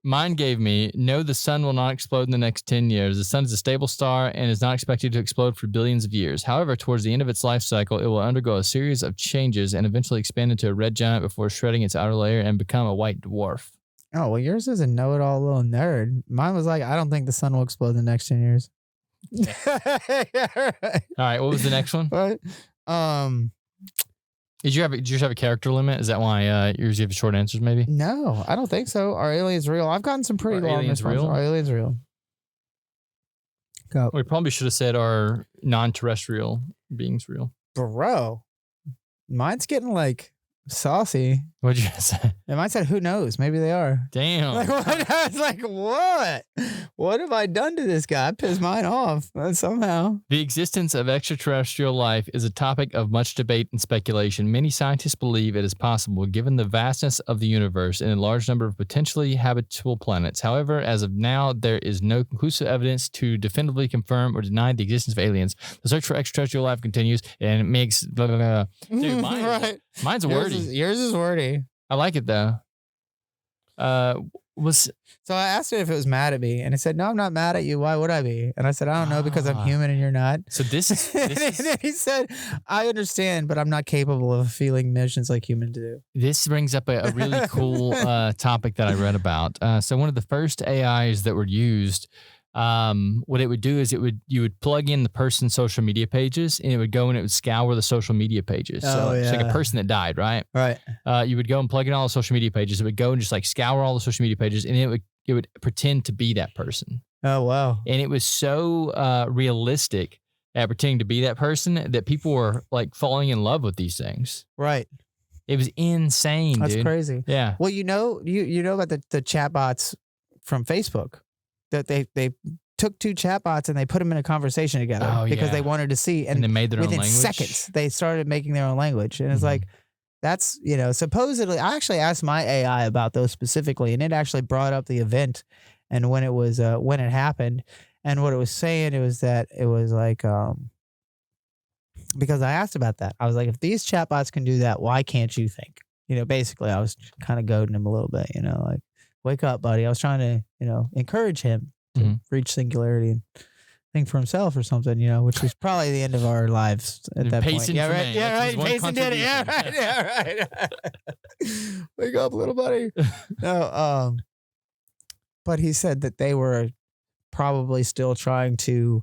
Mine gave me, no, the sun will not explode in the next 10 years. The sun is a stable star and is not expected to explode for billions of years. However, towards the end of its life cycle, it will undergo a series of changes and eventually expand into a red giant before shredding its outer layer and become a white dwarf. Oh, well, yours is a know-it-all little nerd. Mine was I don't think the sun will explode in the next 10 years. All right, what was the next one? Right. Did yours have a character limit? Is that why yours have short answers maybe? No, I don't think so. Are aliens real? I've gotten some pretty long responses. Are aliens real? Go. We probably should have said are non-terrestrial beings real. Bro, mine's getting saucy. What'd you say? And mine said, who knows? Maybe they are. Damn. I was what? What have I done to this guy? I pissed mine off somehow. The existence of extraterrestrial life is a topic of much debate and speculation. Many scientists believe it is possible given the vastness of the universe and a large number of potentially habitable planets. However, as of now, there is no conclusive evidence to definitively confirm or deny the existence of aliens. The search for extraterrestrial life continues and it makes blah, blah, blah. Dude, mine's wordy. Yours is wordy. I like it though. So I asked it if it was mad at me, and it said, "No, I'm not mad at you. Why would I be?" And I said, "I don't know, because I'm human and you're not." So this is. And he said, "I understand, but I'm not capable of feeling emotions like humans do." This brings up a really cool topic that I read about. So one of the first AIs that were used. What it would do is you would plug in the person's social media pages and it would go and it would scour the social media pages. So it's like a person that died, right? Right. You would go and plug in all the social media pages. It would go and just scour all the social media pages and it would pretend to be that person. Oh, wow. And it was so realistic at pretending to be that person that people were like falling in love with these things. Right. It was insane, That's dude. crazy. Yeah. Well, you know about the chatbots from Facebook that they took 2 chatbots and they put them in a conversation together because they wanted to see, and they made their own within language. seconds they started making their own language, and it's like, that's, supposedly, I actually asked my AI about those specifically, and it actually brought up the event and when it was when it happened, and what it was saying, it was that it was like because I asked about that, I was like, if these chatbots can do that, why can't you think? Basically, I was kind of goading him a little bit, like, wake up, buddy. I was trying to encourage him to reach singularity and think for himself or something, which was probably the end of our lives at that point. Payson Yeah, for right. me. Yeah, That's right. his one Payson did it. Yeah, right. Yeah, right. Wake up, little buddy. No, but he said that they were probably still trying to,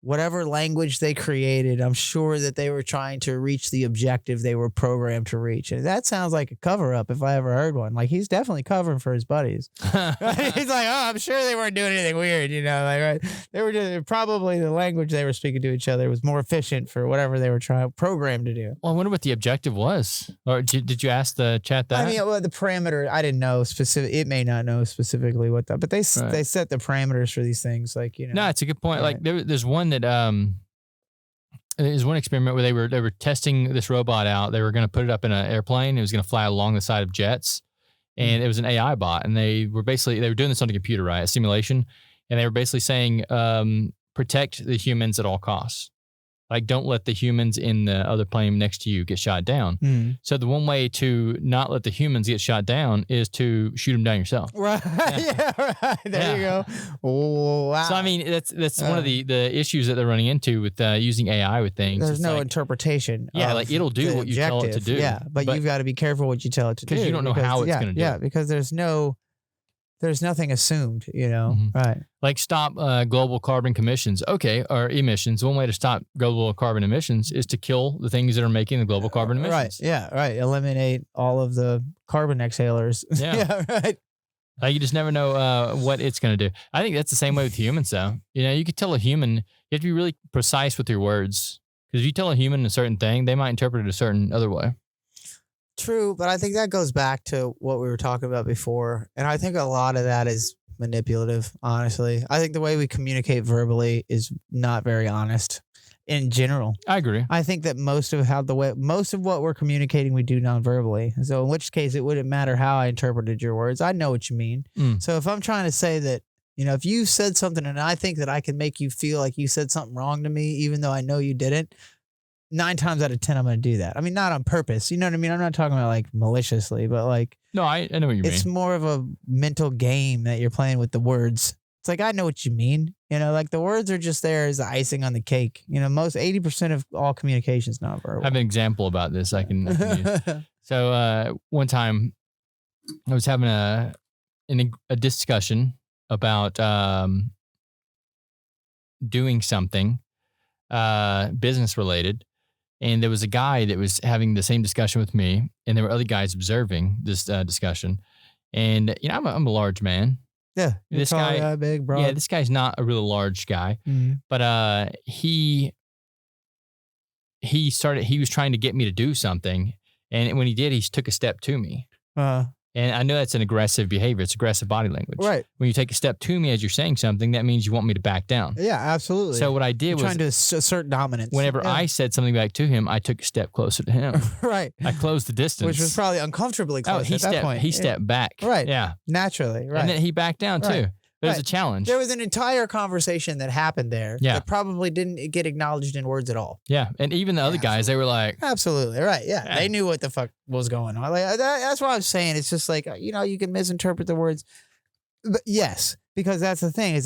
whatever language they created, I'm sure that they were trying to reach the objective they were programmed to reach. And that sounds like a cover up if I ever heard one. Like, he's definitely covering for his buddies. Right? He's like, oh, I'm sure they weren't doing anything weird, like, right? They were just, probably the language they were speaking to each other was more efficient for whatever they were trying programmed to do. Well, I wonder what the objective was. Or did you ask the chat that? I mean, well, the parameter, I didn't know specific. It may not know specifically what that, but they set the parameters for these things, like, No, it's a good point. Right. Like there's one that there's one experiment where they were testing this robot out. They were going to put it up in an airplane. It was going to fly along the side of jets, and it was an AI bot. And they were doing this on a computer, right? A simulation, and they were basically saying protect the humans at all costs. Like, don't let the humans in the other plane next to you get shot down. So the one way to not let the humans get shot down is to shoot them down yourself. Right. Yeah, right. There you go. Oh, wow. So, I mean, that's one of the issues that they're running into with using AI with things. There's It's no like, interpretation. yeah, like it'll do what you tell it to do. Yeah, but you've got to be careful what you tell it to do. Because you don't know how it's going to do Yeah, it. because there's nothing assumed, right? Like stop global carbon emissions. Okay, or emissions. One way to stop global carbon emissions is to kill the things that are making the global carbon emissions. Right. Yeah. Right. Eliminate all of the carbon exhalers. Yeah. Yeah. Right. Like, you just never know what it's going to do. I think that's the same way with humans, though. You could tell a human. You have to be really precise with your words, because if you tell a human a certain thing, they might interpret it a certain other way. True, but I think that goes back to what we were talking about before, and I think a lot of that is manipulative. Honestly, I think the way we communicate verbally is not very honest in general. I agree. I think that most of what we're communicating, we do non-verbally. So in which case, it wouldn't matter how I interpreted your words. I know what you mean. So if I'm trying to say that, if you said something and I think that I can make you feel like you said something wrong to me, even though I know you didn't, 9 times out of 10, I'm going to do that. I mean, not on purpose. You know what I mean? I'm not talking about like maliciously, but like, no, I know what you mean. It's more of a mental game that you're playing with the words. It's like, I know what you mean. Like the words are just there as the icing on the cake. Most 80% of all communication is nonverbal. I have an example about this I can use. So one time I was having a discussion about doing something business related. And there was a guy that was having the same discussion with me, and there were other guys observing this discussion. And I'm a large man. Yeah, this guy, big, broad. Yeah, this guy's not a really large guy, but he was trying to get me to do something, and when he did, he took a step to me. And I know that's an aggressive behavior. It's aggressive body language. Right. When you take a step to me as you're saying something, that means you want me to back down. Yeah, absolutely. So what I did was trying to assert dominance. Whenever I said something back to him, I took a step closer to him. Right. I closed the distance. Which was probably uncomfortably close at that point. He stepped back. Right. Yeah. Naturally. Right. And then he backed down too. It was a challenge. There was an entire conversation that happened there that probably didn't get acknowledged in words at all. Yeah. And even the other guys, they were like... Absolutely. Right. Yeah. They knew what the fuck was going on. Like, that's what I'm saying. It's just like, you can misinterpret the words. But yes, because that's the thing.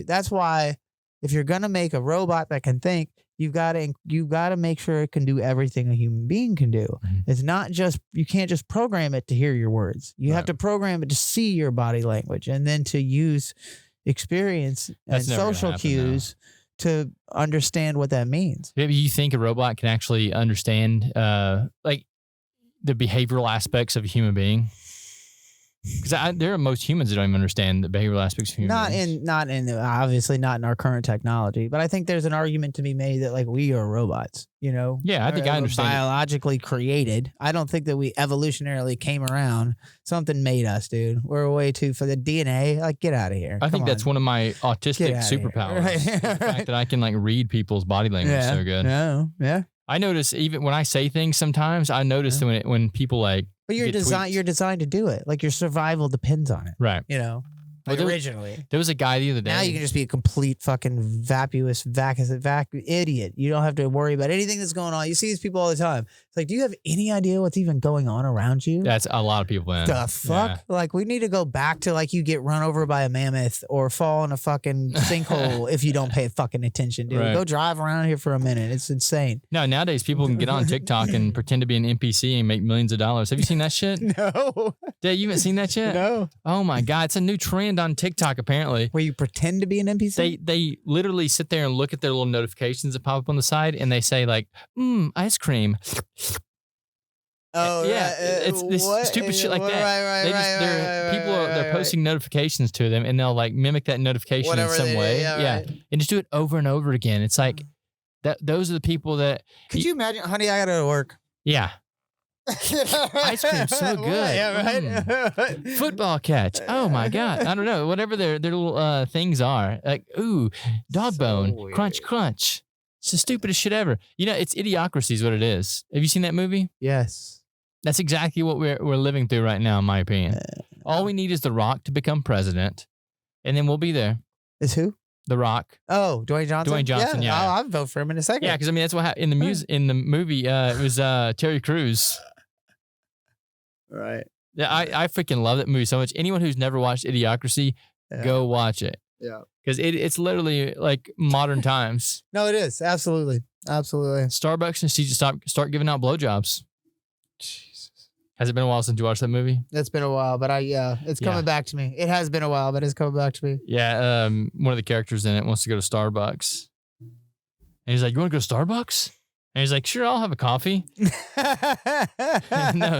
That's why if you're going to make a robot that can think, you've got to make sure it can do everything a human being can do. It's not just, you can't just program it to hear your words. You have to program it to see your body language and then to use experience and social cues to understand what that means. Maybe you think a robot can actually understand like the behavioral aspects of a human being? Because there are most humans that don't even understand the behavioral aspects of humans. Obviously not in our current technology, but I think there's an argument to be made that like we are robots, you know? Yeah, I think I understand. Biologically created. I don't think that we evolutionarily came around. Something made us, dude. We're way too for the DNA. Like, get out of here. I think that's one of my autistic superpowers. Right. The fact that I can like read people's body language so good. Yeah. I notice even when I say things sometimes, I notice when people like. But you're designed to do it. Like your survival depends on it. Right. You know. Like originally. There was a guy the other day. Now you can just be a complete fucking vacuous idiot. You don't have to worry about anything that's going on. You see these people all the time. It's like, do you have any idea what's even going on around you? That's a lot of people, man. The fuck? Yeah. Like, we need to go back to like you get run over by a mammoth or fall in a fucking sinkhole if you don't pay fucking attention, dude. Right. Go drive around here for a minute. It's insane. No, nowadays people can get on TikTok and pretend to be an NPC and make millions of dollars. Have you seen that shit? No. Dad, you haven't seen that yet? No. Oh my God. It's a new trend on TikTok, apparently. Where you pretend to be an NPC? They literally sit there and look at their little notifications that pop up on the side and they say like, ice cream. Oh, yeah. It's this stupid shit like that. They're posting notifications to them and they'll like mimic that notification in some way. Yeah. And just do it over and over again. It's like those are the people that. Could you imagine, honey, I got to go to work. Yeah. Ice cream so good. Yeah, right. Football catch. Oh my God. I don't know. Whatever their little things are. Like, ooh, dog bone. Weird. Crunch, crunch. It's the stupidest shit ever. You know, it's Idiocracy is what it is. Have you seen that movie? Yes. That's exactly what we're living through right now, in my opinion. All we need is The Rock to become president, and then we'll be there. Is who? The Rock. Oh, Dwayne Johnson. Dwayne Johnson. Yeah. I'll vote for him in a second. Yeah, because I mean that's what happened in the movie. It was Terry Crews. Right. Yeah, I freaking love that movie so much. Anyone who's never watched Idiocracy, go watch it. Yeah. Because it's literally like modern times. No, it is. Absolutely. Starbucks needs to start giving out blowjobs. Jesus. Has it been a while since you watched that movie? It's been a while, but it's coming back to me. It has been a while, but it's coming back to me. Yeah. One of the characters in it wants to go to Starbucks. And he's like, "You want to go to Starbucks?" And he's like, "Sure, I'll have a coffee." No,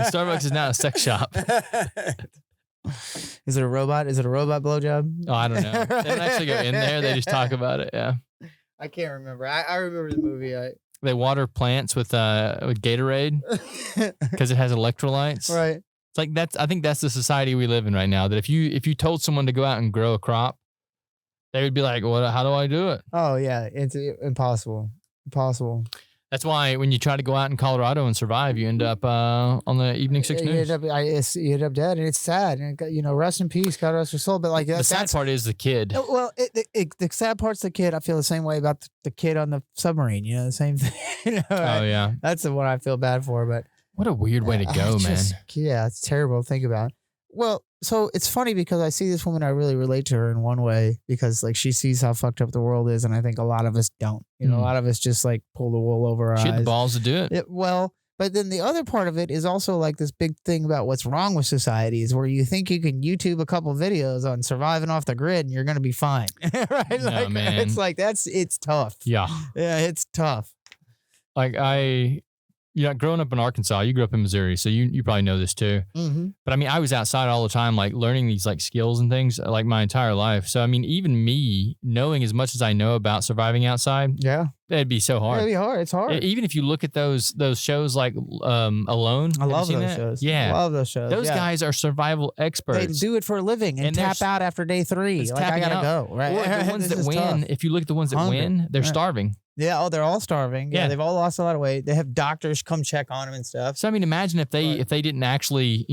Starbucks is now a sex shop. Is it a robot? Is it a robot blowjob? Oh, I don't know. They don't actually go in there. They just talk about it. Yeah. I can't remember. I remember the movie. They water plants with Gatorade because it has electrolytes. Right. It's like I think that's the society we live in right now. That if you told someone to go out and grow a crop, they would be like, "Well, how do I do it?" Oh yeah, it's impossible. Impossible. That's why when you try to go out in Colorado and survive, you end up on the Evening 6 News. You end up dead, and it's sad. And rest in peace, God rest your soul. But like the sad part is the kid. Well, the sad part's the kid. I feel the same way about the kid on the submarine. The same thing. Oh yeah, that's the one I feel bad for. But what a weird way to go, man. Yeah, it's terrible to think about. Well, so it's funny because I see this woman, I really relate to her in one way because like she sees how fucked up the world is, and I think a lot of us don't. A lot of us just like pull the wool over our eyes. She had the balls to do it. Well, but then the other part of it is also like this big thing about what's wrong with society is where you think you can YouTube a couple videos on surviving off the grid and you're going to be fine. Right? No, man. It's like it's tough. Yeah. Yeah, it's tough. Like growing up in Arkansas, you grew up in Missouri, so you probably know this too. Mm-hmm. But I mean, I was outside all the time, like learning these like skills and things like my entire life. So I mean, even me knowing as much as I know about surviving outside, that'd be so hard. It'd be hard. It's hard. Even if you look at those shows like Alone. I love those shows. Yeah. I love those shows. Those guys are survival experts. They do it for a living and tap out after day 3. Like I gotta go. Right. Or the ones that win, tough. If you look at the ones that win, they're starving. Yeah, they're all starving. Yeah, they've all lost a lot of weight. They have doctors come check on them and stuff. So I mean, imagine if they didn't actually,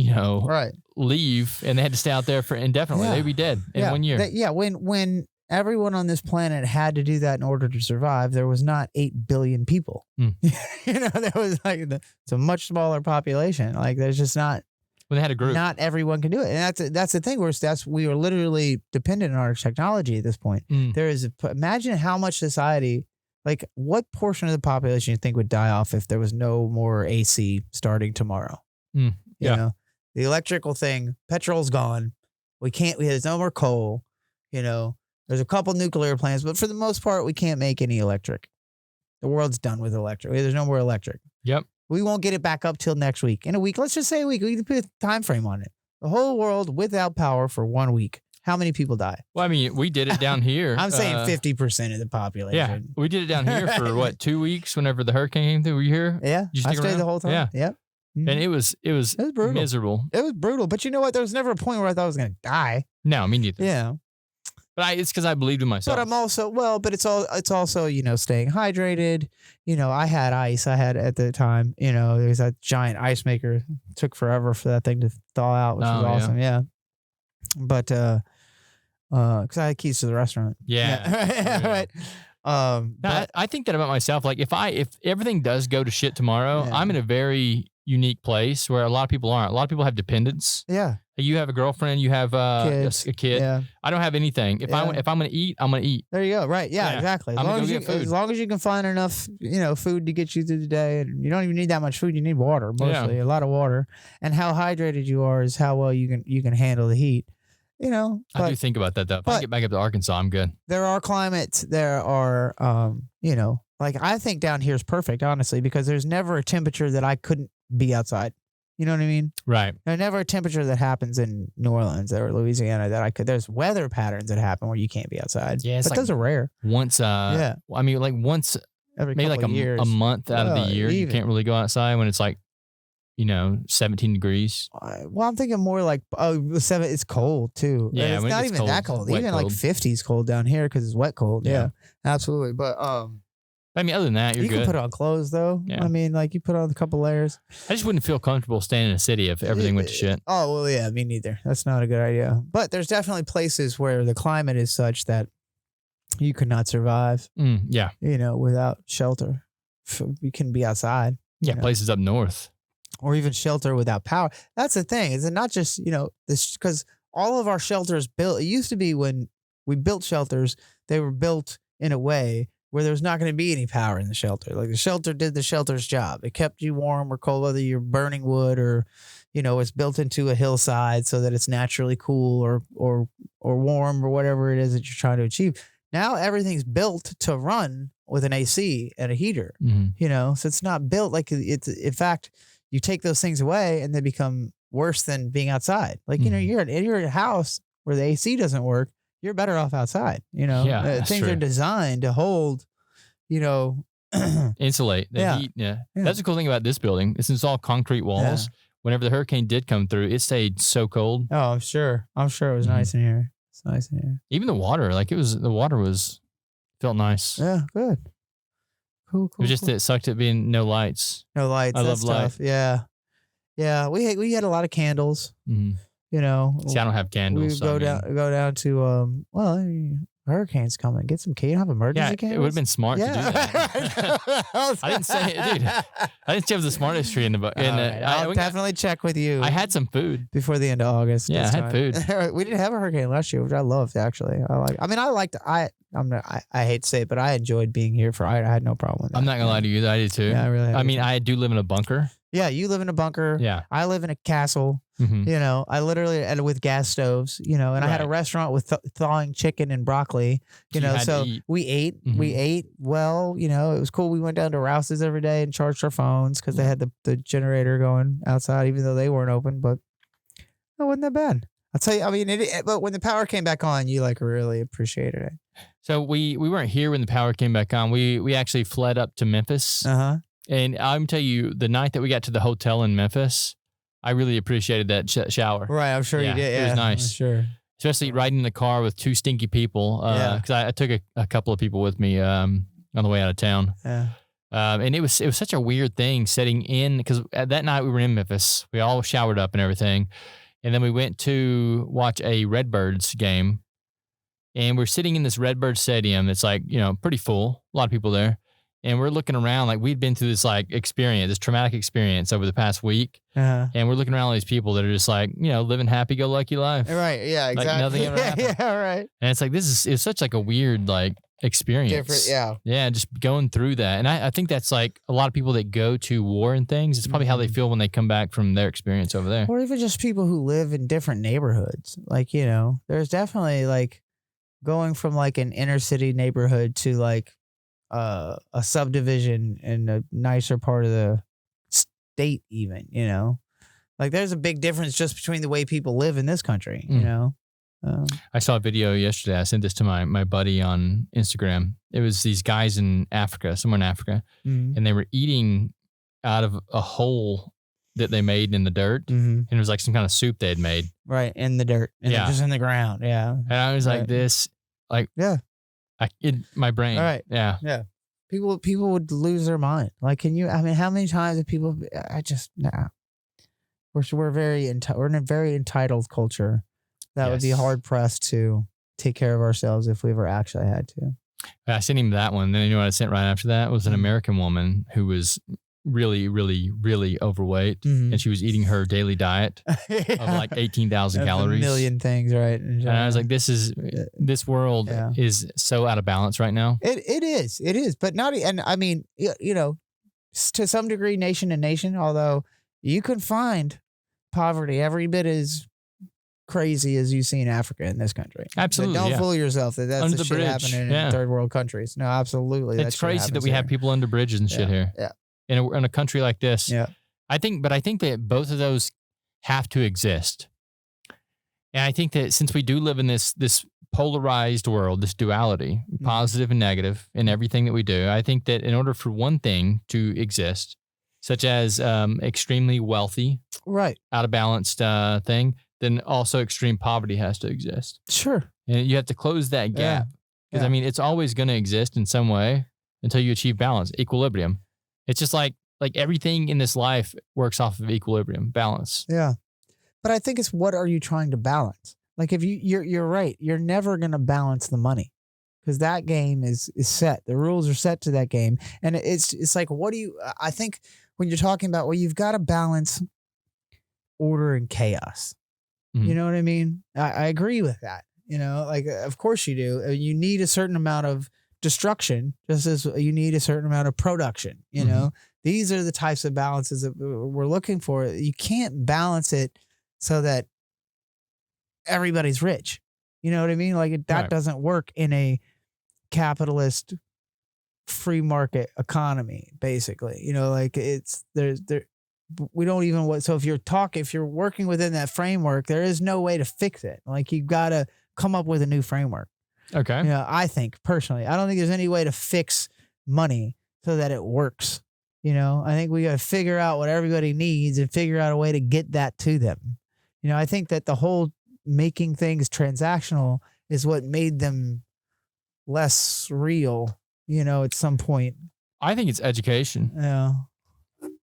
leave and they had to stay out there for indefinitely, they'd be dead in 1 year. When everyone on this planet had to do that in order to survive, there was not 8 billion people. There was like it's a much smaller population. Like there's just not. When they had a group, not everyone can do it, and that's the thing. We are literally dependent on our technology at this point. Imagine how much society. Like, what portion of the population you think would die off if there was no more AC starting tomorrow? You know, the electrical thing, petrol's gone. There's no more coal. There's a couple nuclear plants, but for the most part, we can't make any electric. The world's done with electric. There's no more electric. Yep. We won't get it back up till next week. In a week, let's just say a week. We can put a time frame on it. The whole world without power for 1 week. How many people die? Well, I mean, we did it down here. I'm saying 50% of the population. Yeah, we did it down here for what, 2 weeks? Whenever the hurricane came through, were you here? Yeah, Did you I stick stayed around? the whole time. Yeah, Yep. Mhm. and it was brutal. miserable. It was brutal, but you know what? There was never a point where I thought I was going to die. No, me neither. Yeah, but it's because I believed in myself. but I'm also but it's also staying hydrated. I had ice. I had at the time. There's that giant ice maker. It took forever for that thing to thaw out, which was awesome. Yeah, but because I had keys to the restaurant. Yeah. Right. I think that about myself. Like if everything does go to shit tomorrow, I'm in a very unique place where a lot of people aren't. A lot of people have dependents. Yeah. You have a girlfriend. You have a kid. Yeah. I don't have anything. If I'm gonna eat, I'm gonna eat. There you go. Right. Yeah. Exactly. As long as you can find enough, food to get you through the day, and you don't even need that much food. You need water mostly. A lot of water, and how hydrated you are is how well you can handle the heat. I do think about that though. If I get back up to Arkansas, I'm good. There are climates. There are, like I think down here is perfect, honestly, because there's never a temperature that I couldn't be outside. You know what I mean? Right. There's never a temperature that happens in New Orleans or Louisiana that I could. There's weather patterns that happen where you can't be outside. Yeah, but those are rare. Once, I mean, like once, every maybe like years. a month out of the year, you can't really go outside when it's like, 17 degrees. Well, I'm thinking more like, it's cold too. Yeah, it's not even that cold. Even like 50s cold down here because it's wet cold. Yeah, absolutely. But I mean, other than that, you're good. You can put on clothes though. Yeah. I mean, like you put on a couple layers. I just wouldn't feel comfortable staying in a city if everything went to shit. Oh, well, yeah, me neither. That's not a good idea. But there's definitely places where the climate is such that you could not survive. Yeah. Without shelter. You can be outside. Yeah, places up north. Or even shelter without power. That's the thing. Is it not just, this, because all of our shelters built, it used to be when we built shelters, they were built in a way where there's not going to be any power in the shelter. Like the shelter did the shelter's job. It kept you warm or cold, whether you're burning wood or, it's built into a hillside so that it's naturally cool or warm or whatever it is that you're trying to achieve. Now everything's built to run with an AC and a heater, so it's not built like it's, in fact, you take those things away and they become worse than being outside. Like, you're in a house where the AC doesn't work. You're better off outside. Things are designed to hold, insulate the heat. Yeah. That's the cool thing about this building. It's all concrete walls. Yeah. Whenever the hurricane did come through, it stayed so cold. Oh, I'm sure it was nice in here. It's nice in here. Even the water, felt nice. Yeah, good. Cool. It was just it sucked at being no lights. No lights. I love light. Yeah. We had a lot of candles. Mm-hmm. See, I don't have candles. We go down to hurricane's coming. Get some. Can you have emergency candles? It would have been smart to do that. I didn't say it, dude. I didn't say it was the smartest tree in the book. I'll definitely check with you. I had some food before the end of August. Yeah, I had food. We didn't have a hurricane last year, which I loved actually. I hate to say it, but I enjoyed being here I had no problem with that. I'm not gonna lie to you, I did too. Yeah, I really. I do live in a bunker. Yeah, you live in a bunker. Yeah, I live in a castle. Mm-hmm. I literally and with gas stoves. And I had a restaurant with thawing chicken and broccoli. So we ate. Mm-hmm. We ate well. It was cool. We went down to Rouse's every day and charged our phones because they had the generator going outside, even though they weren't open. But it wasn't that bad. I'll tell you. I mean, but when the power came back on, you really appreciated it. So we weren't here when the power came back on. We actually fled up to Memphis. And I'm tell you, the night that we got to the hotel in Memphis, I really appreciated that shower. Right, I'm sure you did. Yeah, it was nice. I'm sure. Especially riding in the car with two stinky people. Because I took a couple of people with me on the way out of town. Yeah. And it was such a weird thing setting in because that night we were in Memphis. We all showered up and everything, and then we went to watch a Redbirds game. And we're sitting in this Redbird Stadium. It's pretty full. A lot of people there. And we're looking around like we'd been through this this traumatic experience over the past week. And we're looking around all these people that are just living happy-go-lucky life. Right. Yeah, exactly. Nothing ever happened. Yeah, right. And it's like, it's such a weird experience. Different, yeah. Yeah, just going through that. And I think that's a lot of people that go to war and things. It's probably how they feel when they come back from their experience over there. Or even just people who live in different neighborhoods. There's definitely going from an inner city neighborhood to a subdivision in a nicer part of the state even, Like there's a big difference just between the way people live in this country, you Mm. know? I saw a video yesterday. I sent this to my buddy on Instagram. It was these guys in Africa, somewhere in Africa, Mhm. and they were eating out of a hole that they made in the dirt. Mhm. And it was like some kind of soup they had made. Right. In the dirt. And Yeah. just in the ground. Yeah. And I was like, Right. this, like, Yeah. my brain. All right. Yeah. Yeah. People would lose their mind. Like, I mean, how many times have people, nah. We're we're in a very entitled culture. That would be Yes. hard pressed to take care of ourselves if we ever actually had to. I sent him that one. Then you know what I sent right after that was an American woman who was really, really, really overweight. Mhm. And she was eating her daily diet of like 18,000 That's calories. A million things, right? And I was like, this world Yeah. is so out of balance right now. It is, but not. And I mean, you know, to some degree, nation to nation. Although you can find poverty every bit as crazy as you see in Africa in this country. Absolutely, But don't yeah. fool yourself that that's Under the the shit bridge, happening yeah. in third world countries. No, absolutely. It's crazy that we have people under bridges and shit here. Yeah. In a country like this. Yeah. I think that both of those have to exist. And I think that since we do live in this polarized world, this duality, positive and negative in everything that we do, I think that in order for one thing to exist, such as extremely wealthy, Right. out of balanced thing, then also extreme poverty has to exist. Sure. And you have to close that gap. Because Yeah. I mean, it's always going to exist in some way until you achieve balance, equilibrium. It's just like everything in this life works off of equilibrium, balance. Yeah. But I think it's what are you trying to balance? Like if you're right, you're never going to balance the money because that game is set. The rules are set to that game. And it's like, I think when you're talking about, well, you've got to balance order and chaos. Mhm. You know what I mean? I agree with that. You know, like, of course you do. You need a certain amount of destruction, just as you need a certain amount of production. You know, these are the types of balances that we're looking for. You can't balance it so that everybody's rich. You know what I mean? Like that Right. doesn't work in a capitalist free market economy, basically. You know, like we don't even so if you're working within that framework, there is no way to fix it. Like you got to come up with a new framework. Okay. You know, I think personally, I don't think there's any way to fix money so that it works. You know, I think we got to figure out what everybody needs and figure out a way to get that to them. You know, I think that the whole making things transactional is what made them less real, you know, at some point. I think it's education. Yeah.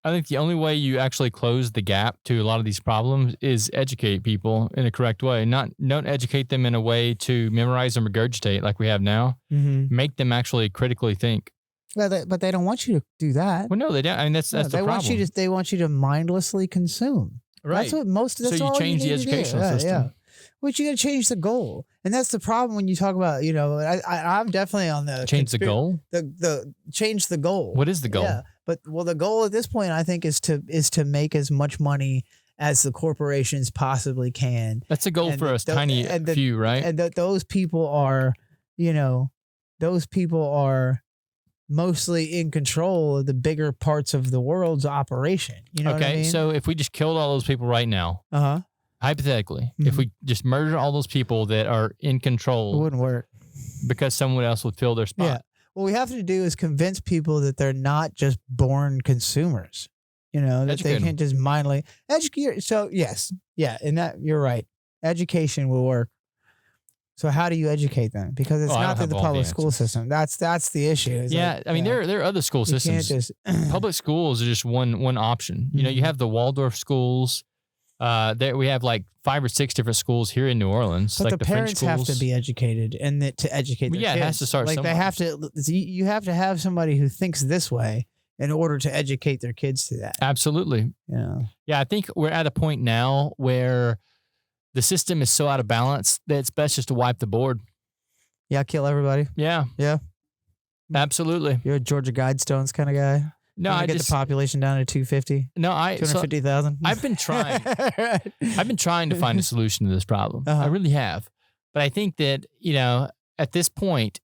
I think the only way you actually close the gap to a lot of these problems is educate people in a correct way. Don't educate them in a way to memorize and regurgitate like we have now. Mm-hmm. Make them actually critically think. Well, but they don't want you to do that. Well, no, they don't. I mean, that's the problem. They want you to mindlessly consume. Right. That's what that's So you all change the need to do. educational system. Yeah. But you got to change the goal, and that's the problem when you talk about. You know, I'm definitely on the Change the goal. The change the goal. What is the goal? Yeah, but the goal at this point, I think, is to make as much money as the corporations possibly can. That's a goal And for us tiny few, right? And those people are, you know, mostly in control of the bigger parts of the world's operation. You know what I mean? So if we just killed all those people right now, hypothetically, if we just murder all those people that are in It control wouldn't work. because someone else would fill their spot. Yeah. What we have to do is convince people that they're not just born consumers. You know, that Educate they can't just mindlessly educate. So yes, yeah, and that you're right. Education will work. So how do you educate them? Because it's I not don't through have the all public the school answers. system. That's the issue. It's Yeah, like, I mean there are other school you can't systems. just Public schools are just one option. You know, you have the Waldorf schools. There we have like 5 or 6 different schools here in New Orleans. But like the French parents have schools. to be educated, and to educate their Yeah, it kids. has to start like somewhere. they have to. You have to have somebody who thinks this way in order to educate their kids to that. Absolutely. Yeah. Yeah, I think we're at a point now where the system is so out of balance that it's best just to wipe the board. Yeah, kill everybody. Yeah. Yeah. Absolutely. You're a Georgia Guidestones kind of guy. No, I get the population down to 250. No, 250,000. I've been trying. I've been trying to find a solution to this problem. Uh-huh. I really have. But I think that, you know, at this point,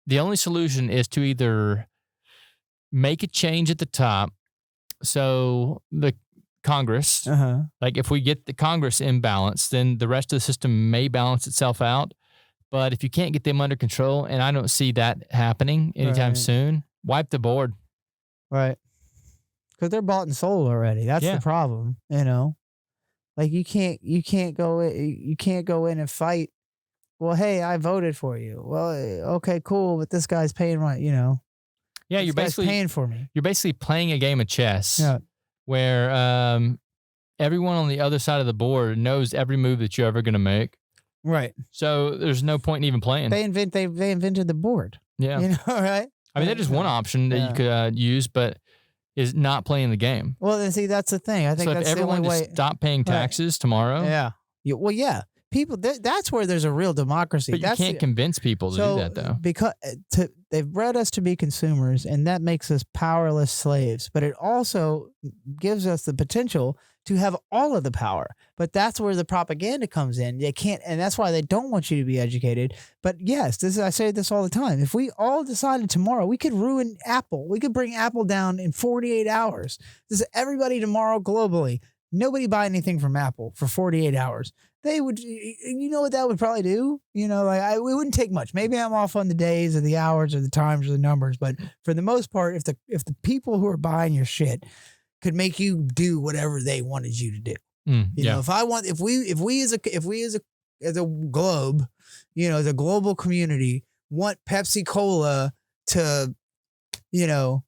the only solution is to either make a change at the top so the Congress. Uh-huh. Like if we get the Congress in balance, then the rest of the system may balance itself out. But if you can't get them under control, and I don't see that happening anytime Right. soon, wipe the board. Right. Because they're bought and sold already. That's Yeah. the problem, you know. Like you can't go in and fight. Well, hey, I voted for you. Well, okay, cool, but this guy's paying my, you know. Yeah, this you're guy's basically paying for me. you're basically playing a game of chess. Yeah. Where everyone on the other side of the board knows every move that you're ever going to make. Right. So there's no point in even playing. They invented the board. Yeah. You know, right? I mean, that is one option that you could use, but is not playing the game. Well, then see, that's the thing. I think So that's if the everyone only way. just stopped paying taxes tomorrow, Yeah. Well, yeah. People. That's where there's a real democracy. but you That's can't convince people to do that, though. Because they've bred us to be consumers, and that makes us powerless slaves. But it also gives us the potential to have all of the power. But that's where the propaganda comes in. They can't, and that's why they don't want you to be educated. But yes, I say this all the time. If we all decided tomorrow, we could ruin Apple. We could bring Apple down in 48 hours. This is everybody tomorrow globally. Nobody buy anything from Apple for 48 hours. They would, you know what that would probably do? You know, like it wouldn't take much. Maybe I'm off on the days or the hours or the times or the numbers, but for the most part, if the people who are buying your shit could make you do whatever they wanted you to do, you know, if we as a globe, you know, the global community want Pepsi Cola to, you know,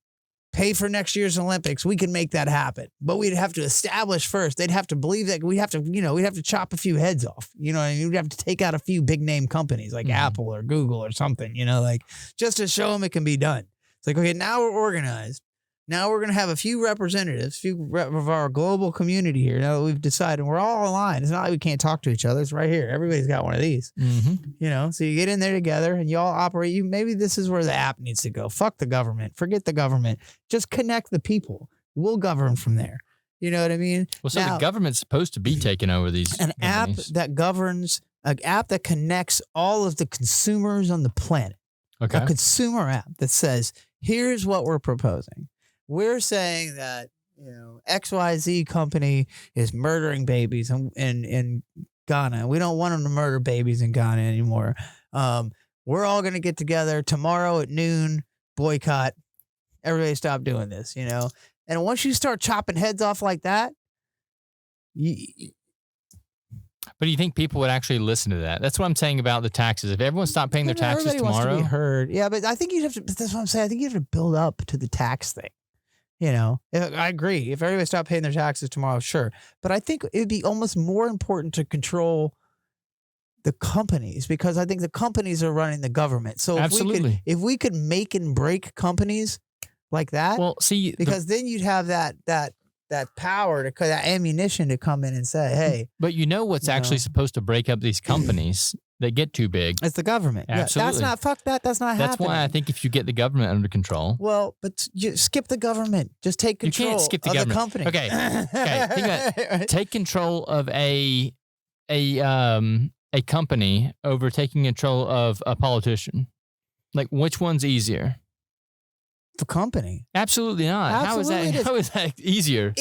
pay for next year's Olympics, we can make that happen. But we'd have to establish first. They'd have to believe that we'd have to chop a few heads off. You know, and we'd have to take out a few big name companies like Apple or Google or something, you know, like just to show them it can be done. It's like, okay, now we're organized. Now we're going to have a few representatives, of our global community here. Now that we've decided we're all aligned. It's not like we can't talk to each other. It's right here. Everybody's got one of these, you know, so you get in there together and you all operate. Maybe this is where the app needs to go. Fuck the government. Forget the government. Just connect the people. We'll govern from there. You know what I mean? Well, so the government's supposed to be taking over these companies. App that governs, an app that connects all of the consumers on the planet. Okay. A consumer app that says, here's what we're proposing. We're saying that, you know, XYZ company is murdering babies in Ghana. We don't want them to murder babies in Ghana anymore. We're all going to get together tomorrow at noon, boycott. Everybody stop doing this, you know? And once you start chopping heads off like that, but do you think people would actually listen to that? That's what I'm saying about the taxes. If everyone stopped paying their taxes everybody tomorrow, wants to be heard. Yeah, but I think you have to. That's what I'm saying. I think you have to build up to the tax thing. You know, I agree. If everybody stopped paying their taxes tomorrow, sure. But I think it'd be almost more important to control the companies, because I think the companies are running the government. So if we could make and break companies like that, well, see, because then you'd have that power that ammunition to come in and say, hey. But you know what's actually supposed to break up these companies that get too big? It's the government. Absolutely. Yeah, that's not happening. That's why I think if you get the government under control. Well, but you skip the government. Just take control. You can't skip the of government. The company. Okay. Think about it. Take control of a company over taking control of a politician. Like, which one's easier? The company. Absolutely not. Absolutely How is that easier?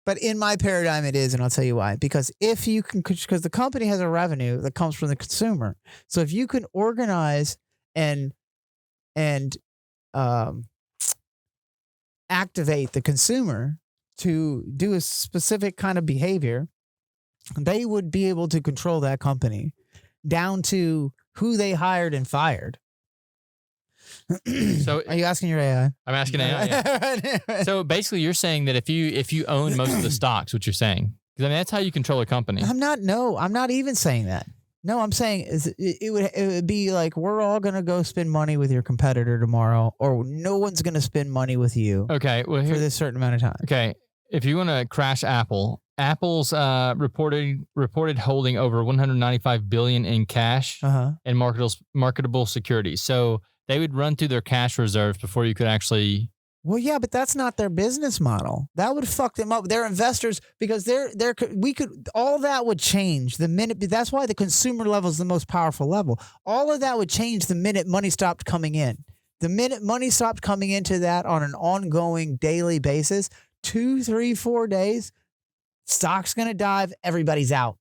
But in my paradigm, it is, and I'll tell you why. Because because the company has a revenue that comes from the consumer. So if you can organize and activate the consumer to do a specific kind of behavior, they would be able to control that company down to who they hired and fired. So are you asking your AI? I'm asking AI. Yeah. So basically, you're saying that if you own most of the stocks, what you're saying, because I mean that's how you control a company. I'm not even saying that. No, I'm saying it would be like we're all gonna go spend money with your competitor tomorrow, or no one's gonna spend money with you. Okay, well for this certain amount of time. Okay, if you want to crash Apple's reported holding over $195 billion in cash and marketable securities. So they would run through their cash reserves before you could actually. Well, yeah, but that's not their business model. That would fuck them up. They're investors, because all that would change the minute. That's why the consumer level is the most powerful level. All of that would change the minute money stopped coming in. The minute money stopped coming into that on an ongoing daily basis, 2, 3, 4 days, stock's going to dive. Everybody's out.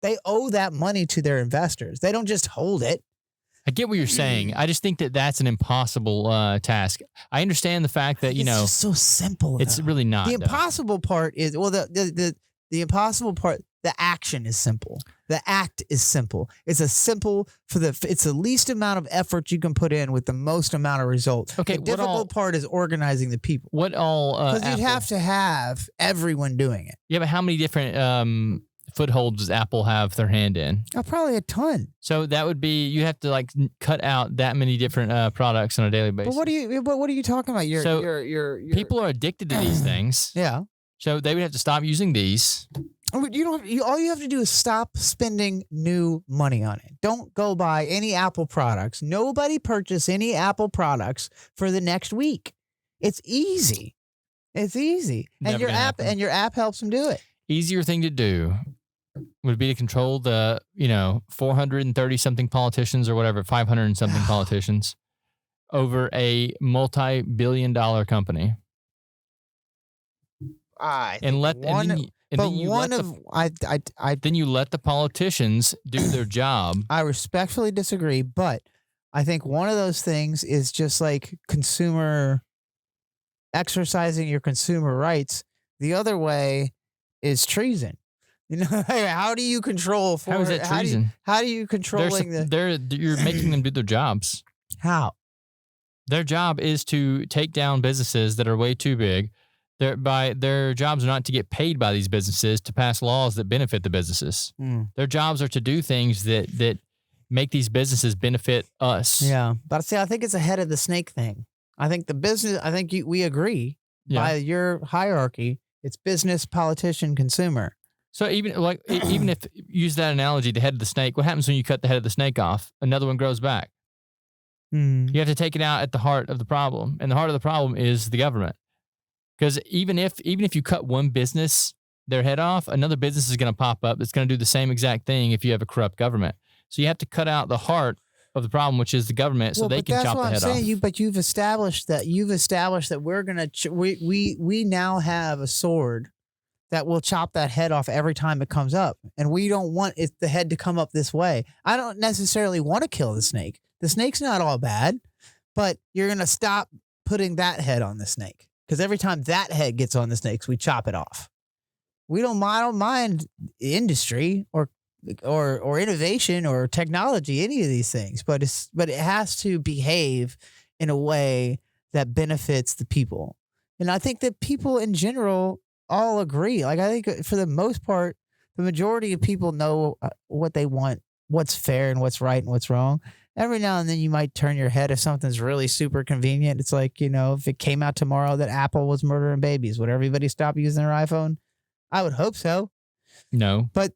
They owe that money to their investors. They don't just hold it. I get what you're saying. I just think that that's an impossible task. I understand the fact that, It's just so simple. it's though. really not. The impossible part is, the impossible part, the action is simple. The act is simple. It's it's the least amount of effort you can put in with the most amount of result. Okay, the difficult part is organizing the people. What all? Because you'd have to have everyone doing it. Yeah, but how many different footholds does Apple have their hand in? Oh, probably a ton. So that would be, you have to like cut out that many different products on a daily basis. But what are you talking about? You're People are addicted to these things. Yeah. So they would have to stop using these. All you have to do is stop spending new money on it. Don't go buy any Apple products. Nobody purchase any Apple products for the next week. It's easy. It's easy. Never gonna happen. And your app helps them do it. Easier thing to do would be to control the, 430 something politicians or whatever, 500 and something politicians over a multi-billion-dollar company. Then you let the politicians do their job. I respectfully disagree, but I think one of those things is just like exercising your consumer rights. The other way is treason. How do you control? How is that treason? How do you controlling you're making them do their jobs. How? Their job is to take down businesses that are way too big. Their jobs are not to get paid by these businesses to pass laws that benefit the businesses. Their jobs are to do things that make these businesses benefit us. Yeah, but see, I think it's a head of the snake thing. I think we agree by your hierarchy. It's business, politician, consumer. So even if you use that analogy, the head of the snake, what happens when you cut the head of the snake off? Another one grows back. You have to take it out at the heart of the problem, and the heart of the problem is the government. Because even if you cut one business their head off, another business is going to pop up that's going to do the same exact thing if you have a corrupt government. So you have to cut out the heart of the problem, which is the government, so they can chop the head off. But you've established that we're going to we now have a sword that will chop that head off every time it comes up, and we don't want the head to come up this way. I don't necessarily want to kill the snake. The snake's not all bad, but you're going to stop putting that head on the snake. Because every time that head gets on the snakes, we chop it off. I don't mind industry or innovation or technology, any of these things, but it has to behave in a way that benefits the people. And I think that people in general all agree. Like, I think for the most part, the majority of people know what they want, what's fair and what's right and what's wrong. Every now and then you might turn your head if something's really super convenient. It's like, if it came out tomorrow that Apple was murdering babies, would everybody stop using their iPhone? I would hope so. No. But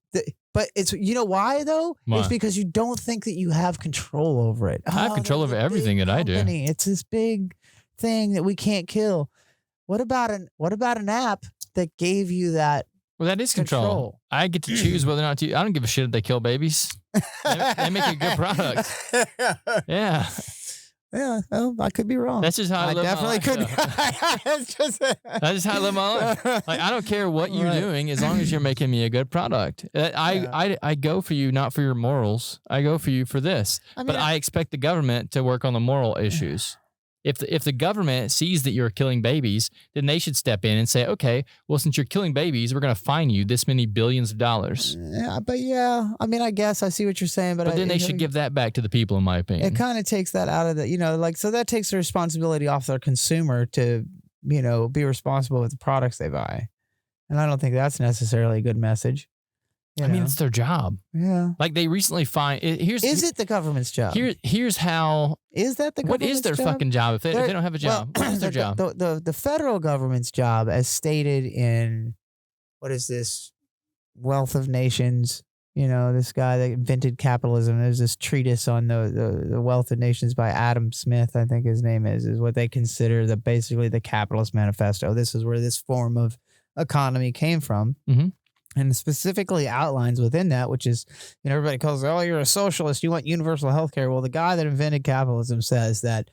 it's, why though? Why? It's because you don't think that you have control over it. I have control over everything that I do. It's this big thing that we can't kill. What about an app that gave you that? Well, that is control. I get to choose whether or not to. I don't give a shit if they kill babies. They make a good product. Yeah. Yeah. Well, I could be wrong. That's just how I live my life. Could. That's just how I live my life. Like, I don't care what you're doing as long as you're making me a good product. I go for you, not for your morals. I go for you for this. But I expect the government to work on the moral issues. If the government sees that you're killing babies, then they should step in and say, okay, well, since you're killing babies, we're going to fine you this many billions of dollars. I guess I see what you're saying, but then they should give that back to the people, in my opinion. It kind of takes that out of the, so that takes the responsibility off their consumer to, be responsible with the products they buy. And I don't think that's necessarily a good message. It's their job. Yeah. Like, they recently Is it the government's job? Here's how. Is that the government's job? What is their fucking job if they don't have a job? What is their job? The federal government's job, as stated in, what is this? Wealth of Nations. This guy that invented capitalism. There's this treatise on the Wealth of Nations by Adam Smith, I think his name is what they consider basically the capitalist manifesto. This is where this form of economy came from. Mm-hmm. And specifically outlines within that, which is, everybody calls, you're a socialist, you want universal health care. Well, the guy that invented capitalism says that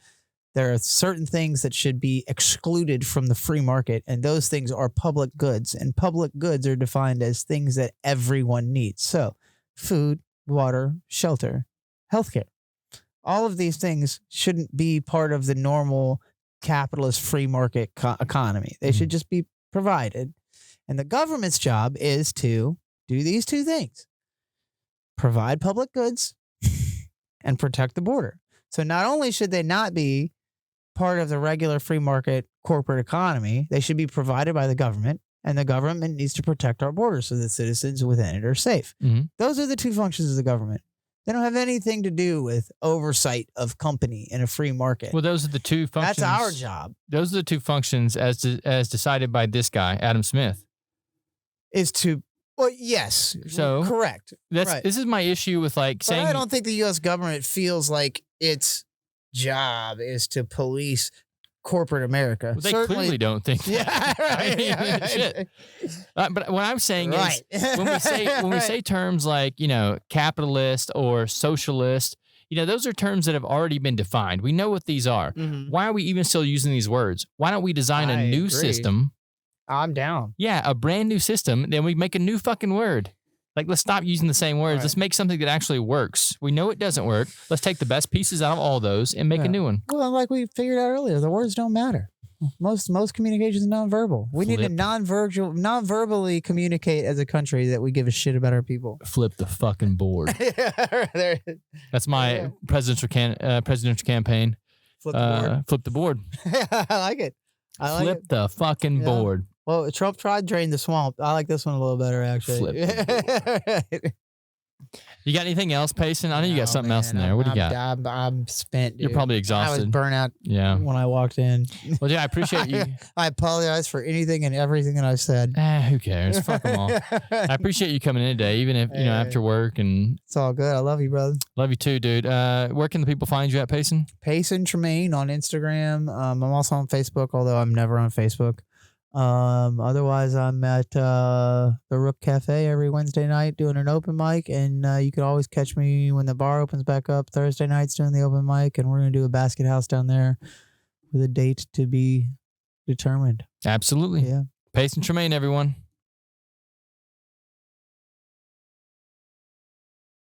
There are certain things that should be excluded from the free market, and those things are public goods. And public goods are defined as things that everyone needs. So food, water, shelter, healthcare. All of these things shouldn't be part of the normal capitalist free market economy. They should just be provided. And the government's job is to do these two things: provide public goods and protect the border. So not only should they not be part of the regular free market corporate economy, they should be provided by the government, and the government needs to protect our borders so the citizens within it are safe. Those are the two functions of the government. They don't have anything to do with oversight of company in a free market. Well, those are the two functions. That's our job. Those are the two functions as decided by this guy, Adam Smith. Is to, well, yes. So correct. That's right. This is my issue with saying. I don't think the U.S. government feels like its job is to police corporate America. Well, they clearly don't think that. Yeah, right. I mean, shit. But what I'm saying is, when we say terms like capitalist or socialist, those are terms that have already been defined. We know what these are. Why are we even still using these words? Why don't we design a new system? I'm down. Yeah, a brand new system. Then we make a new fucking word. Let's stop using the same words. Right. Let's make something that actually works. We know it doesn't work. Let's take the best pieces out of all those and make a new one. Well, like we figured out earlier, the words don't matter. Most communication is nonverbal. We need to non-verbally communicate as a country that we give a shit about our people. Flip the fucking board. That's my presidential campaign. Flip the board. Flip the board. I like it. Flip the fucking board. Well, Trump tried drain the swamp. I like this one a little better, actually. You got anything else, Payson? I know you got something else in there. What do you got? I'm spent, dude. You're probably exhausted. I was burnt out when I walked in. Well, yeah, I appreciate you. I apologize for anything and everything that I've said. Who cares? Fuck them all. I appreciate you coming in today, even if, after work. And it's all good. I love you, brother. Love you too, dude. Where can the people find you at, Payson? Payson Tremayne on Instagram. I'm also on Facebook, although I'm never on Facebook. Otherwise, I'm at the Rook Cafe every Wednesday night doing an open mic, and you can always catch me when the bar opens back up Thursday nights doing the open mic, and we're going to do a basket house down there with a date to be determined. Absolutely. Yeah. Payson Tremayne, everyone.